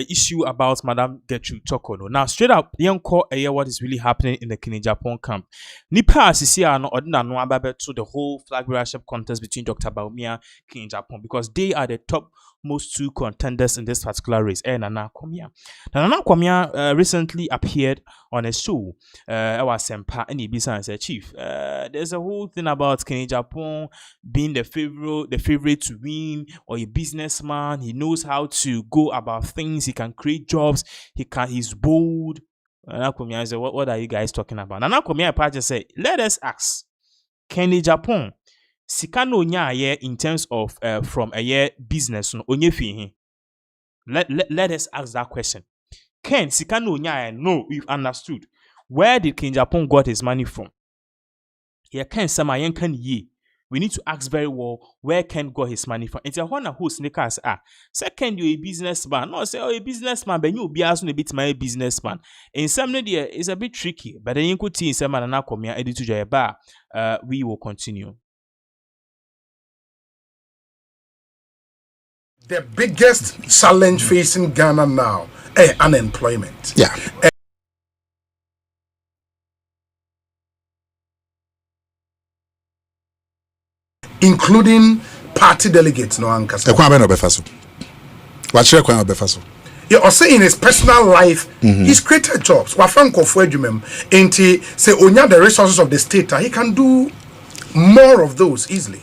issue about Madam Gertrude Tokono. Now, straight up, the call what is really happening in the Agyapong camp. Nipa asisi no ordinary no ababe to the whole flag bearership contest between Dr. Bawumia and Agyapong because they are the top most two contenders in this particular race. Nana Kwamia recently appeared on a show. Our Sempa and Ibisa and said, Chief, there's a whole thing about Agyapong being the favorite to win, or a businessman. He knows how to go about things. He can create jobs. He's bold. Nana Kwamia said, what are you guys talking about? Nana Kwamia just said, let us ask, can Agyapong Sikano nya in terms of from a year business no onye fi let us ask that question. Ken Sikano nya no, we've understood. Where did Agyapong got his money from? Here Ken sama yen kan ye. We need to ask very well where Ken got his money from. It's a one who sneakers second you a businessman. No say a businessman, but you be as a bit my businessman. In some media it's a bit tricky, but then you could see some man na come here editor Jayaba. We will continue. the biggest challenge facing Ghana now unemployment. Yeah. Including party delegates, no ankasa. Yeah, or say in his personal life, he's created jobs. Wafanko for edumem, and he say onya the resources of the state, he can do more of those easily.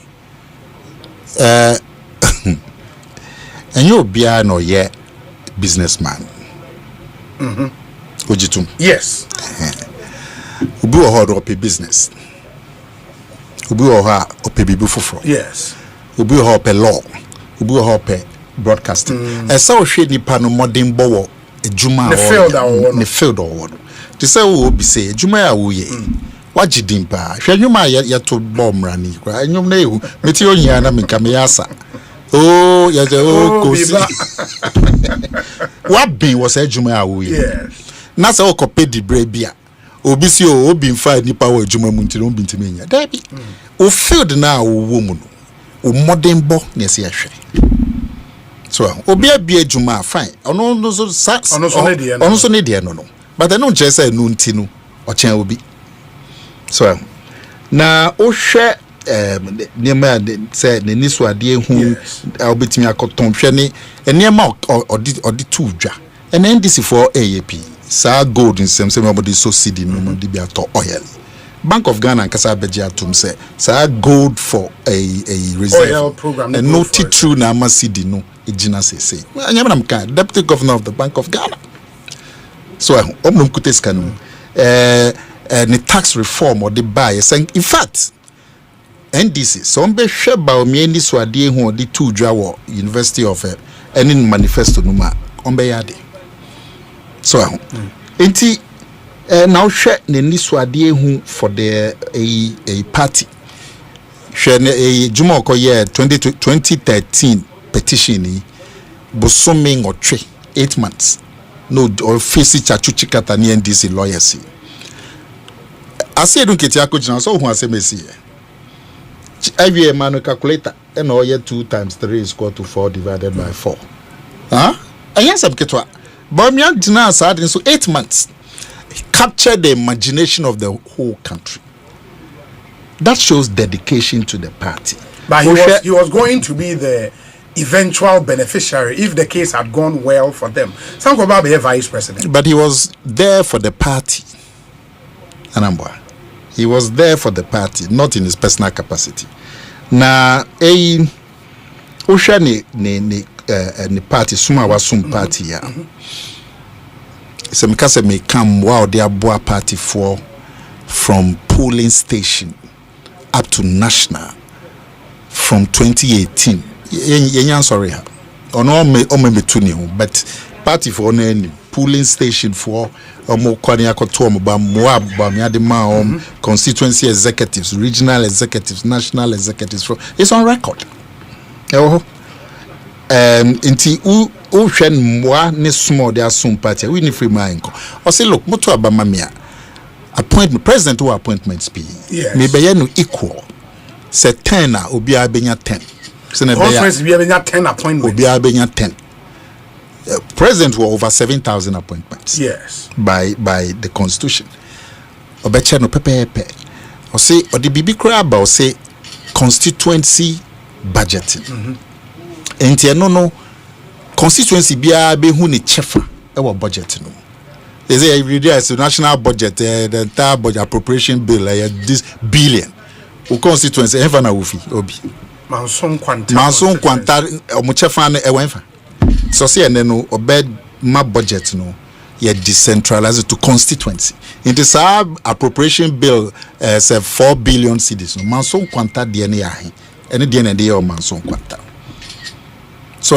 And you be no yeah businessman. Ojitum. Yes. Ubi oho ope business. Ubi oho ope bibu foforo. Yes. Ubi oho ope law. Ubi oho ope broadcasting. Esa o hwe nipa no modern bowo ejuma ne field or to say wo bi say ejuma ya wo ye. Wajidin pa. Hwe nyuma ya to bomra ni kwa nyum na ehu meti ohia na menka me yasa. Oh, yes, kosi. What bin was ejuma ya wo ye. Yes. Na say o kope di brebia. Obi si o obi mfa nipa wo ejuma mu ntino obi ntime nya. Dabi. O field na wo mu no. O modern bo na se ahwe. So obi abia ejuma fine. Ono so ne de no. But I don't just say no ntino o chen obi. So na o hwe niema say ne niso ade hu obetimi akoton hwe ne niema odi tu dwa. And NDC for AAP sa gold in some somebody so cedi no de bi ato oil. Bank of Ghana and Kasa Beji atum say sa gold for a reserve oil program and no true na ma cedi no ejina say anyama nam kan deputy governor of the Bank of Ghana. So omnum kuteska no the tax reform or the buy saying in fact NDC so on be hwe Bawumia ni so ade hu the two dwa wo University of any manifesto no ma on be yade so enti now hwe ne ni so ade hu for the a party hwe ne juma ko year 2013 petition ni bosome ngotwe 8 months no office chachuchi kata ni NDC lawyers Asiedu Nketia akojina so hu asemesi every man calculator and all year 2 times 3 is equal to 4 divided by 4 yes ketwa Bawumia dina sad so 8 months capture the imagination of the whole country. That shows dedication to the party. But he was going to be the eventual beneficiary if the case had gone well for them. Sanko Baba be a vice president. But he was there for the party. Anambwa. He was there for the party, not in his personal capacity. Na usha ni party suma wasum party ya. Semikase may come while they are boa party for from polling station up to national from 2018. Yenyan sorry ha. Ono me betuni ho, but party for any polling station for omo kwani akoto omo ba Bawumia de ma constituency executives, regional executives, national executives for it's on record. Inti u hwen mwa ne small they assume party we ni free mind ko o say look moto abamamia appointment president who appointments be me be no equal say 10 na obi abenya 10 say na be conference be abenya 10 appointments obi abenya 10 president were over 7,000 appointments by the constitution obeche no pepepe o say o the bibi kra ba o say constituency budgeting enti no constituency bia be hu ni chefa e wo budget no they say every day as national budget the entire budget appropriation bill this billion o constituency ever na wofi obi manson kwanta omo chefa na e wenfa so say no obed ma budget no ye decentralize to constituency it is our appropriation bill say 4 billion cedis no manson kwanta de na ya he ene de na de o manson kwanta. So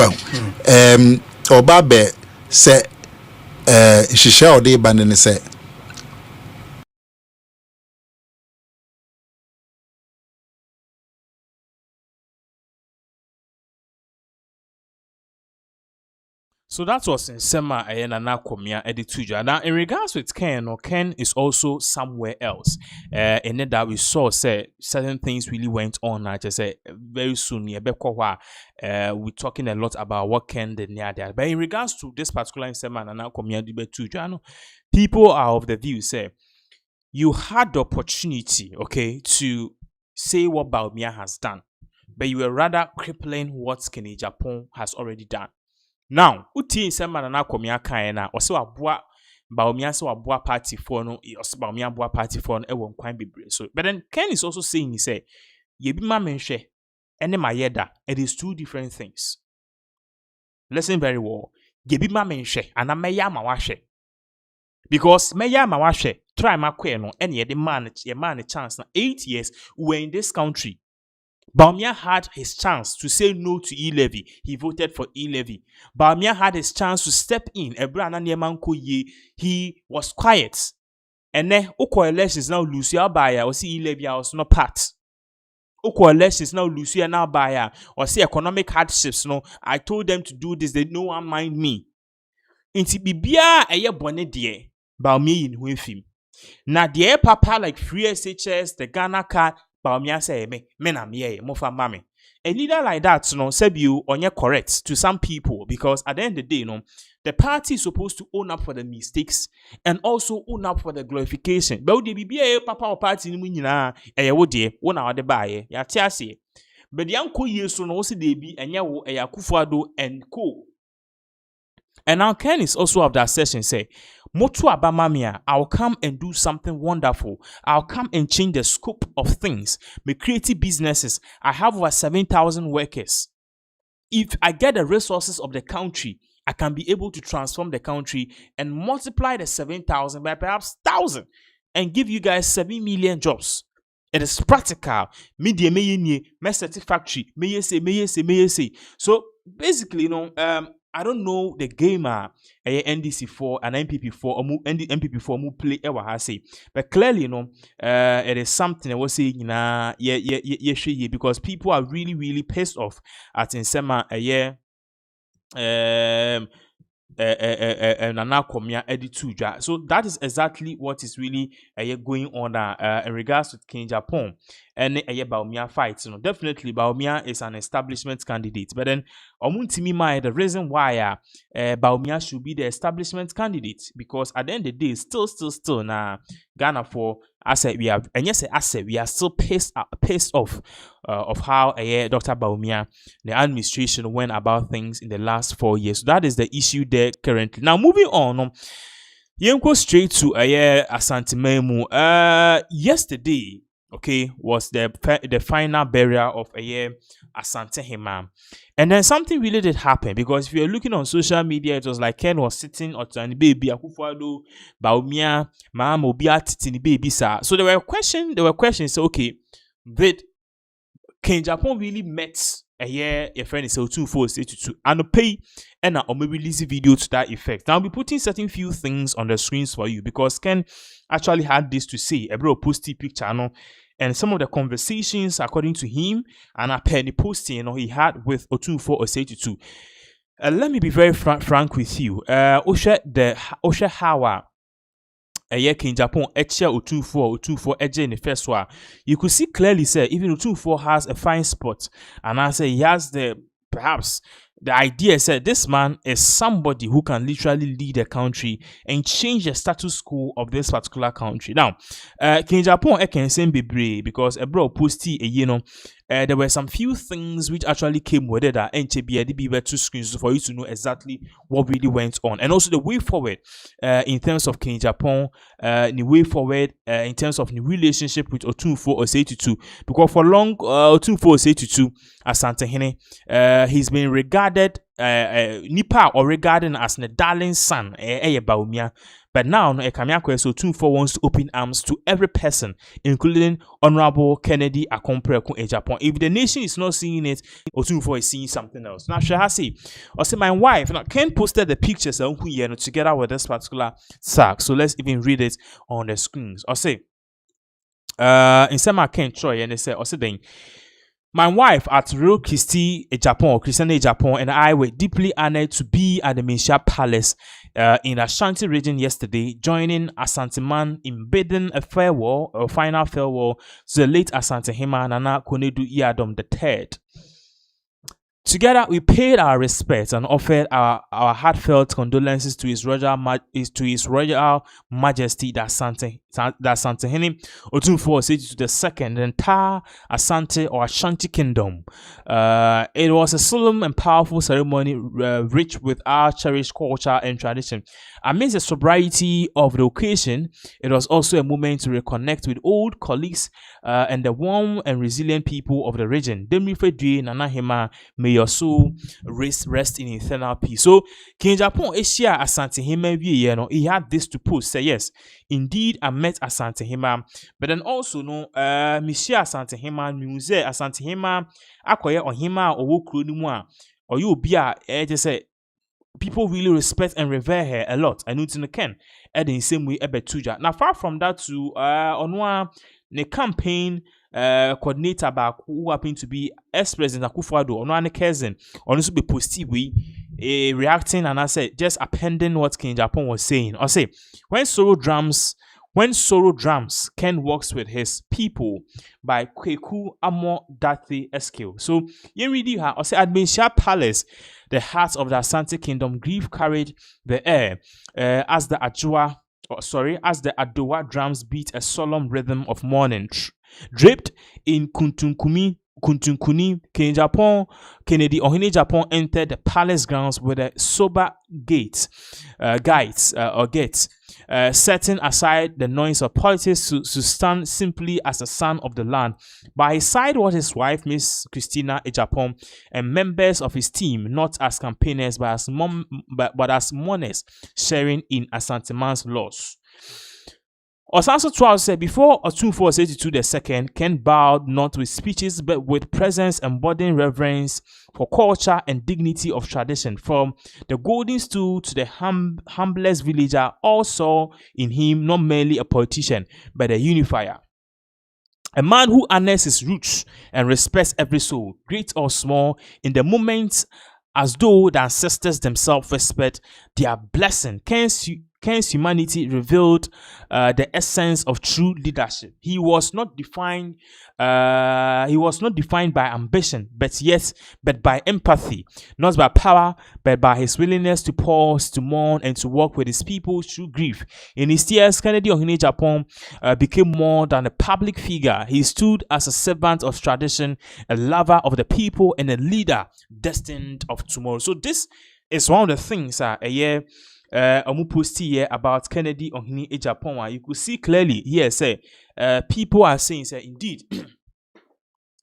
Obabe say shisha ode banene say So that was in Sema Nana Komia Edituja. Now, in regards with Ken, Ken is also somewhere else. And then that we saw say certain things really went on. I just say very soon, we're talking a lot about what Ken did near there. But in regards to this particular Sema Nana Komia Edituja, people are of the view say you had the opportunity, okay, to say what Bawumia has done, but you were rather crippling what Agyapong has already done. Now, uti sema na Komia kan na ose waboa Bawumia se waboa party for no ose Bawumia boa party for no e won kwan bebre. So but then Ken is also saying he say ye bi ma menhwe ene mayeda. It is two different things. Listen very well. Ye bi ma menhwe ana meya ma wahwe. Because meya ma wahwe try makwe no ene ye the man a chance na 8 years we were in this country. Bawumia had his chance to say no to e-levy. He voted for e-levy. Bawumia had his chance to step in. He was quiet. And then, Oko elections now Lucia Baya or see e-levy was not part. Oko elections now Lucia now Baya or see economic hardships. No, I told them to do this. They no one mind me. Inti bibia eye bone die. Bawumia in him. Na die papa like free SHS, the Ghana card. Bawumia say me na me mofa mame. A leader like that, said you on your correct to some people because at the end of the day, the party is supposed to own up for the mistakes and also own up for the glorification. But the BBA papa or party ni nyina wode wona wade bae ya tiase. But the uncle yeso no se dey bi enya wo Akufo-Addo and co. And now Ken is also of that session say, Motu Abamamia, I'll come and do something wonderful. I'll come and change the scope of things. My creative businesses, I have over 7,000 workers. If I get the resources of the country, I can be able to transform the country and multiply the 7,000 by perhaps 1,000 and give you guys 7 million jobs. It is practical. Media me factory. Say. So basically, I don't know the gamer NDC 4 and NPP 4 or NPP 4 mu play ever has say, but clearly it is something I was saying because people are really pissed off at Nsema Nana Komia Edituja. So that is exactly what is really going on in regards to Agyapong and Bawumia fight. Definitely Bawumia is an establishment candidate, but then the reason why Bawumia should be the establishment candidate because at the end of the day, still na Ghana for asset we have, and yes, asset we are still pissed off of how Dr. Bawumia, the administration went about things in the last 4 years. So that is the issue there currently. Now moving on, go straight to Asante Memu. Yesterday, okay, was the final burial of Asante Hima. And then something really did happen because if you're looking on social media, it was like Ken was sitting on the baby, Akufo-Addo, Bawumia, Mama Obia Titini baby, sir. So there were questions, so okay, did Agyapong really met a friend is 2482 and pay and I'll release a video to that effect. Now I'll be putting certain few things on the screens for you because Ken actually had this to say. A bro posted picture, and some of the conversations, according to him, and a penny posting, he had with 2482. Let me be very frank with you. Osha Hawa. Agyapong Echia 24 Eje in the first one. You could see clearly, say, even 24 has a fine spot, and I say he has perhaps the idea said this man is somebody who can literally lead a country and change the status quo of this particular country. Now, Agyapong can say be because a bro posty there were some few things which actually came with it that NPP two screens for you to know exactly what really went on, and also the way forward in terms of Agyapong, the way forward in terms of the relationship with 2482, because for long 2482 Asante Hene, he's been regarded Nipa or regarded as the darling son Bawumia. But now, so 24 wants to open arms to every person, including Honorable Kennedy Akompre Agyapong. If the nation is not seeing it, 24 is seeing something else. Now, Shahasi, I say my wife, now Ken posted the pictures together with this particular sack. So let's even read it on the screens. I say, in some Ken Troy, and they say, I say, My wife at Real Christy Agyapong, Christian Agyapong, and I were deeply honored to be at the Minsha Palace in Ashanti region yesterday, joining Asanteman in bidding a final farewell to the late Asante Hima Nana Konedu Iyadom III. Together, we paid our respects and offered our heartfelt condolences to His Royal Majesty the Asante Hene Otumfuo Asiedu II, the entire Asante or Ashanti Kingdom. It was a solemn and powerful ceremony, rich with our cherished culture and tradition. Amidst the sobriety of the occasion, it was also a moment to reconnect with old colleagues and the warm and resilient people of the region. Demifedwe Nana Hema, may your soul rest in eternal peace. So, King Agyapong Asia Asante Hema, he had this to post. Say, yes, indeed, I met Asante Hema, but then also, Monsieur Asante Hema, Muse Asante Hema, Akoye or Hema or Wokru Nimwa, or you be just say, people really respect and revere her a lot. I know it's in the Ken, and in the same way, Ebetuja. Now, far from that, to on the campaign coordinator back who happened to be ex-president Akufo-Addo, on one cousin, on also be posted reacting, and I said just appending what King Agyapong was saying. I say when sorrow drums, Ken works with his people by Kweku Amo Dati Eskil. So you read her. I say at Minsha Palace, the heart of the Asante Kingdom, grief carried the air as the Adowa drums beat a solemn rhythm of mourning. Draped in Kuntunkuni, King Agyapong, Kennedy Ohene Agyapong entered the palace grounds with a sober guides, setting aside the noise of politics to stand simply as a son of the land. By his side was his wife, Miss Christina Agyapong, and members of his team, not as campaigners but as mourners, sharing in Asanteman's loss. Osanso 12 said, before Otumfuo Asiedu II, Ken bowed not with speeches but with presence, embodying reverence for culture and dignity of tradition. From the golden stool to the humblest villager, all saw in him not merely a politician but a unifier. A man who honors his roots and respects every soul, great or small, in the moment as though the ancestors themselves respect their blessing. Ken's humanity revealed the essence of true leadership. He was not defined by ambition, but by empathy, not by power, but by his willingness to pause, to mourn, and to work with his people through grief. In his tears, Kennedy Ohene Agyapong became more than a public figure. He stood as a servant of tradition, a lover of the people, and a leader destined of tomorrow. So this is one of the things post here about Kennedy Ohene Agyapong. You could see clearly here, say, people are saying, say,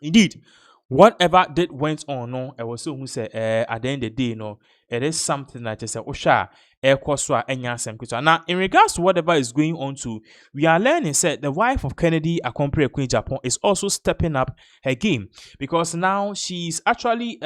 indeed, whatever that went on, I was so who say, at the end of the day, it is something that just say, now, in regards to whatever is going on too, we are learning, said the wife of Kennedy Akompre Queen Agyapong is also stepping up her game, because now she's actually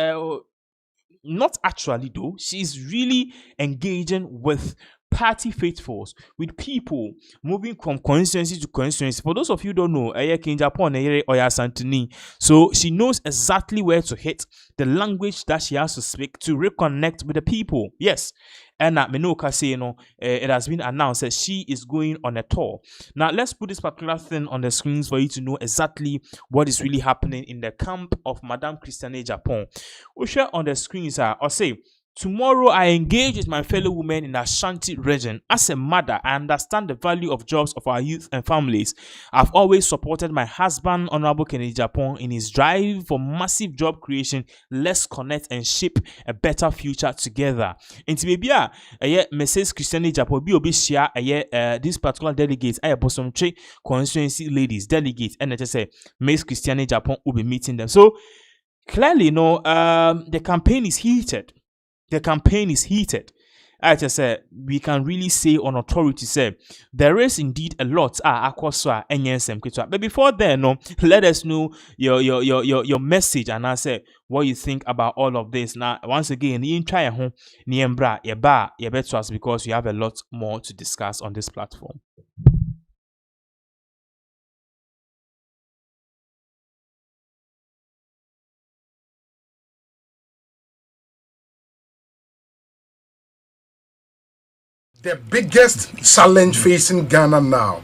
not actually though, she's really engaging with party faithfuls, with people moving from constituency to constituency. For those of you who don't know, King Agyapong Oya Santini, so she knows exactly where to hit, the language that she has to speak to reconnect with the people. Yes. And Menoka say, it has been announced that she is going on a tour. Now, let's put this particular thing on the screens for you to know exactly what is really happening in the camp of Madame Christiane Agyapong. We'll share on the screens, or say, tomorrow I engage with my fellow women in the Ashanti region. As a mother, I understand the value of jobs of our youth and families. I've always supported my husband, Honorable Kennedy Agyapong, in his drive for massive job creation. Let's connect and shape a better future together. Into maybe Mrs. Christiane Agyapong be share this particular delegates. I have some constituency ladies delegates, and I just say Miss Christiane Agyapong will be meeting them. So clearly, the campaign is heated. The campaign is heated. I just said we can really say on authority say there is indeed a lot akoswa enyensem kwetwa. But before then, let us know your message, and I say what you think about all of this. Now, once again, you try home niembra yeba to us, because we have a lot more to discuss on this platform. The biggest challenge facing Ghana now,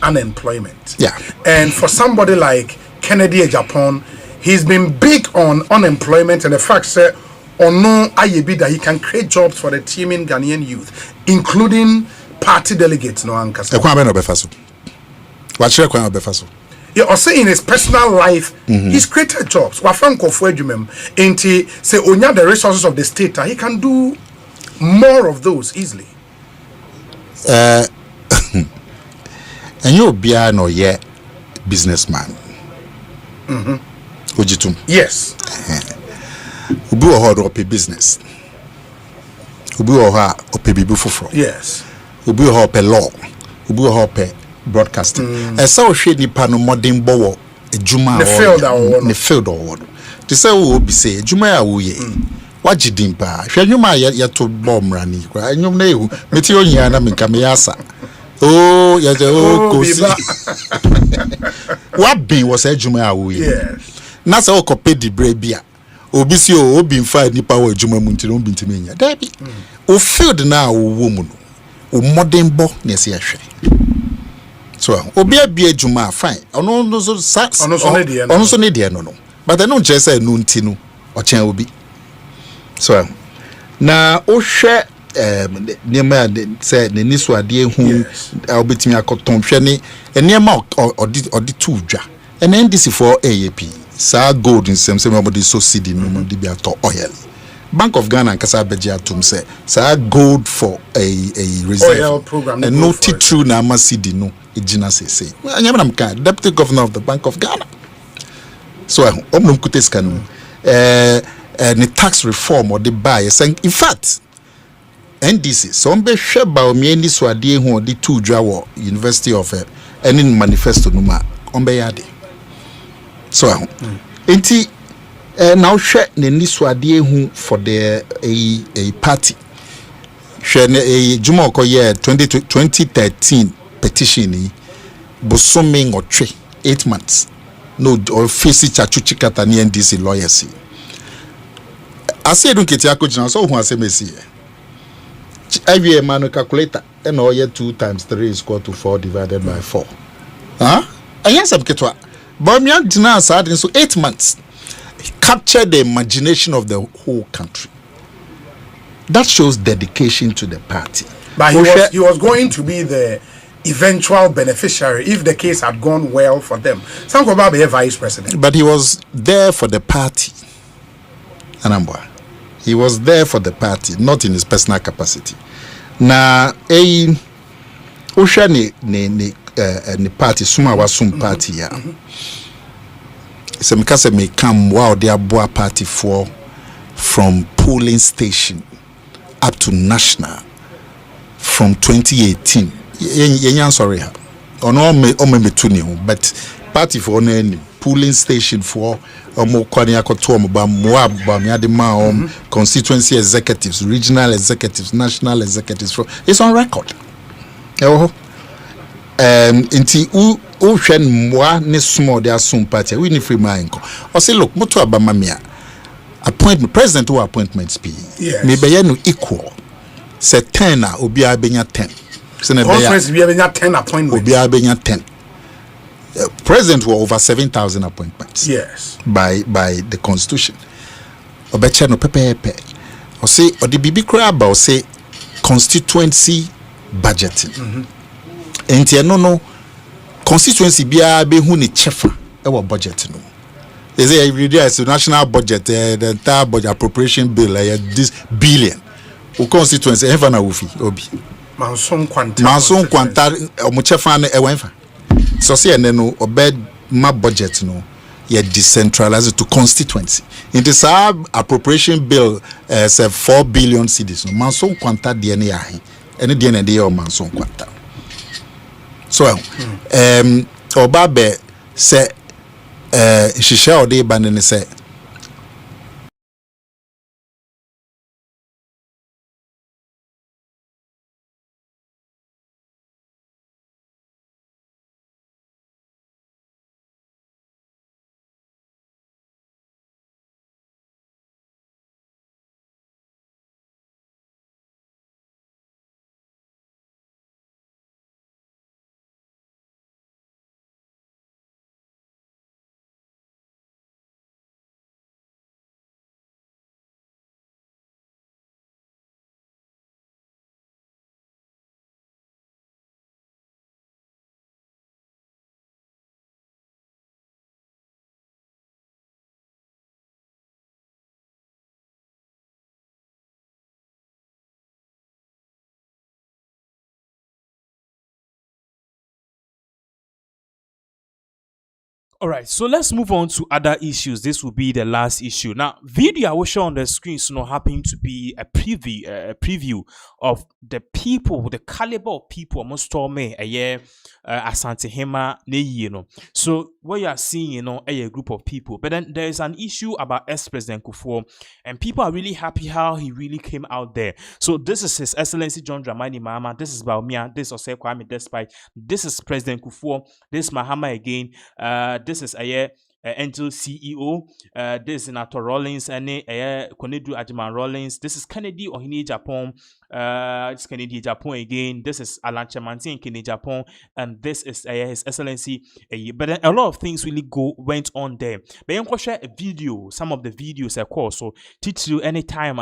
unemployment. Yeah. And for somebody like Kennedy Agyapong, he's been big on unemployment and the fact that that he can create jobs for the teeming Ghanaian youth, including party delegates. No ankasa. Yeah, also in his personal life, he's created jobs. Say onya the resources of the state, he can do more of those easily. And you'll be no yet businessman. Ujitum. Yes. Ubu oho ope business. Ubu oho ope bibu fufro. Yes. Ubu oho ope law. Ubu oho ope broadcasting. Esa o hwe nipa no modern bowo ejuma ne field or to say wo obi say ejuma ya wo ye. Wajidin pa. Hwe nyuma ya to bom rani. Kwa nyum na ehu meti onya na menka me yasa. Oh, yeah, kosi. What be was ejuma ya wo ye. Yes. Na say o kope di brebia. Obi si o obi mfa nipa wo ejuma mu ntino obi ntime nya. Dabi. O field na wo mu no. O modern bo na se ahwe. So obi abi ejuma fine. Ono so ne de no. But I don't just say no ntinu o chen obi. So na o hwe niema say ne niso ade hu obetimi akoton hwe ne niema odi tu dwa. And NDC for AAP. Sa gold in some body so cedi no de bia to oil. Bank of Ghana nkasa beji atum say sa gold for a reserve oil program and no true na ma cedi no ejina say. Anyam na mka deputy governor of the Bank of Ghana. So omnum kuteska no the tax reform or the buy saying in fact NDC some be hwe Bawumia ni so ade hu the two dwa wo University of any manifesto no ma ombe yade. So enti now hwe ne ni so ade hu for the a party hwe ne juma okoye 2013 petition ni bosome ngotwe 8 months no office chachuchi kata ni NDC lawyers. Asiedu Nketia akojina so hu asemesi every man calculator and all 2 times 3 is equal to 4 divided by 4. Ayansa ketwa Bawumia dina sad so 8 months capture the imagination of the whole country. That shows dedication to the party. But he was going to be the eventual beneficiary if the case had gone well for them. Sanko Baba be vice president. But he was there for the party. Anambwa. He was there for the party, not in his personal capacity. Na usha ni party suma wasum party ya. Semikase may come wow their boa party for from polling station up to national from 2018. Yenyan sorry ha. Ono me tuni ho, but party for no polling station for kwani akoto ba Bawumia de ma constituency executives, regional executives, national executives for it's on record. Inti u hwen mwa ne small their soon party we ni free mind ko o say look moto abamamia appointment president who appointments be me be no equal say 10 na obi abenya 10 say na conference be abenya 10 appointments obi abenya 10. President were over 7,000 appointments. Yes. By the constitution. Obecha no pepe. O say o the bibi kra ba o say constituency budgeting. Enti no constituency bia be hu ni chefa e wo budget no. They say every day is national budget the entire budget appropriation bill this billion. O constituency ever na wofi obi. Manson kwanta o chefa na e wenfa. So say no obed my budget no ye decentralized to constituency. In this appropriation bill say 4 billion cedis no manson kwanta de na yahi ene de na de o manson kwanta. So obabe say shisha ode ba ne say All right, so let's move on to other issues. This will be the last issue. Now, video I will show on the screen is not happening to be a preview of the people, the caliber of people almost storm me a year Asante Hema you know. So what you are seeing, you know, a group of people. But then there is an issue about ex-President Kufuor, and people are really happy how he really came out there. So this is His Excellency John Dramani Mahama. This is Bawumia. This is Osei Kwame Despite. This is President Kufuor. This is Mahama again. This is Angel CEO. This is Senator Rawlings and Konedu Agyapong Rawlings. This is Kennedy Ohini Agyapong. This is Kennedy Agyapong again. This is Alan Chamanti and Kennedy Agyapong, and this is His Excellency. But then a lot of things really went on there. But you can share a video, some of the videos of course. So teach you anytime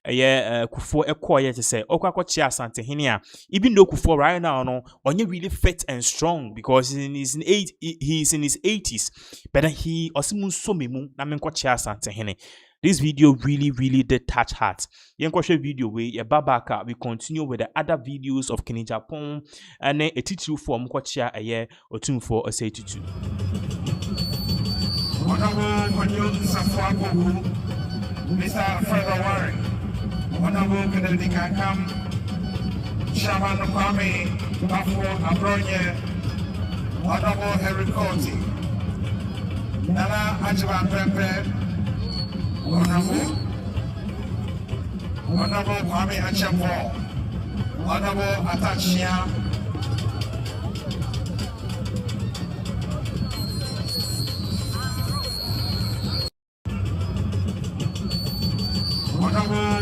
Kufuor quiet to say Okwakochia Asante Henia. Even though Kufuor right now no only really fit and strong because he's in his 80s, but then he osimun so memu na menkochia Asante Hene. This video really did touch hearts. Yenkoshe video we babaka. We continue with the other videos of Agyapong and a teacher for Mkochia a year or two for Asiedu. Mr. Further Warren, Honorable Kennedy Kankam, Shaman Kwame, Bafo Abronye, Honorable Henry County, Nana Agyapong Pepe, Honorable Kwame Agyapong, Honorable Atachia, Honorable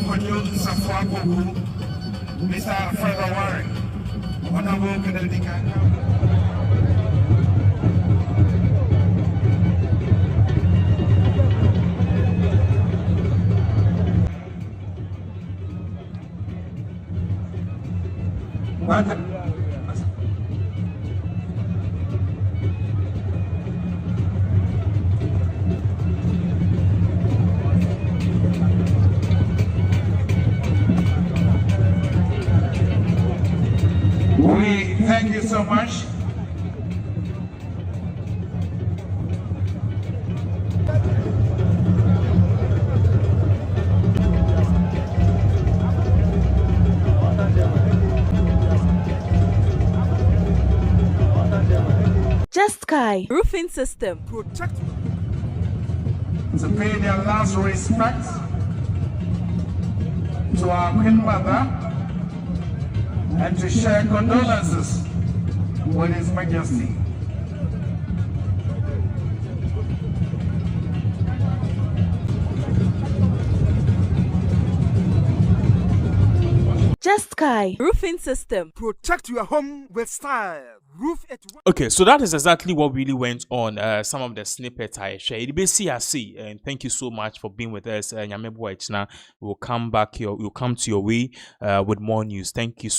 Mr. Further Warren, Honorable Kennedy Kankam. We thank you so much. Just Sky Roofing System. Protect to pay their last respects to our Queen Mother and to share condolences with His Majesty. Just Sky Roofing System. Protect your home with style. Roof it. Okay, so that is exactly what really went on. Some of the snippets I shared. And thank you so much for being with us. We'll come back here. We'll come to your way with more news. Thank you.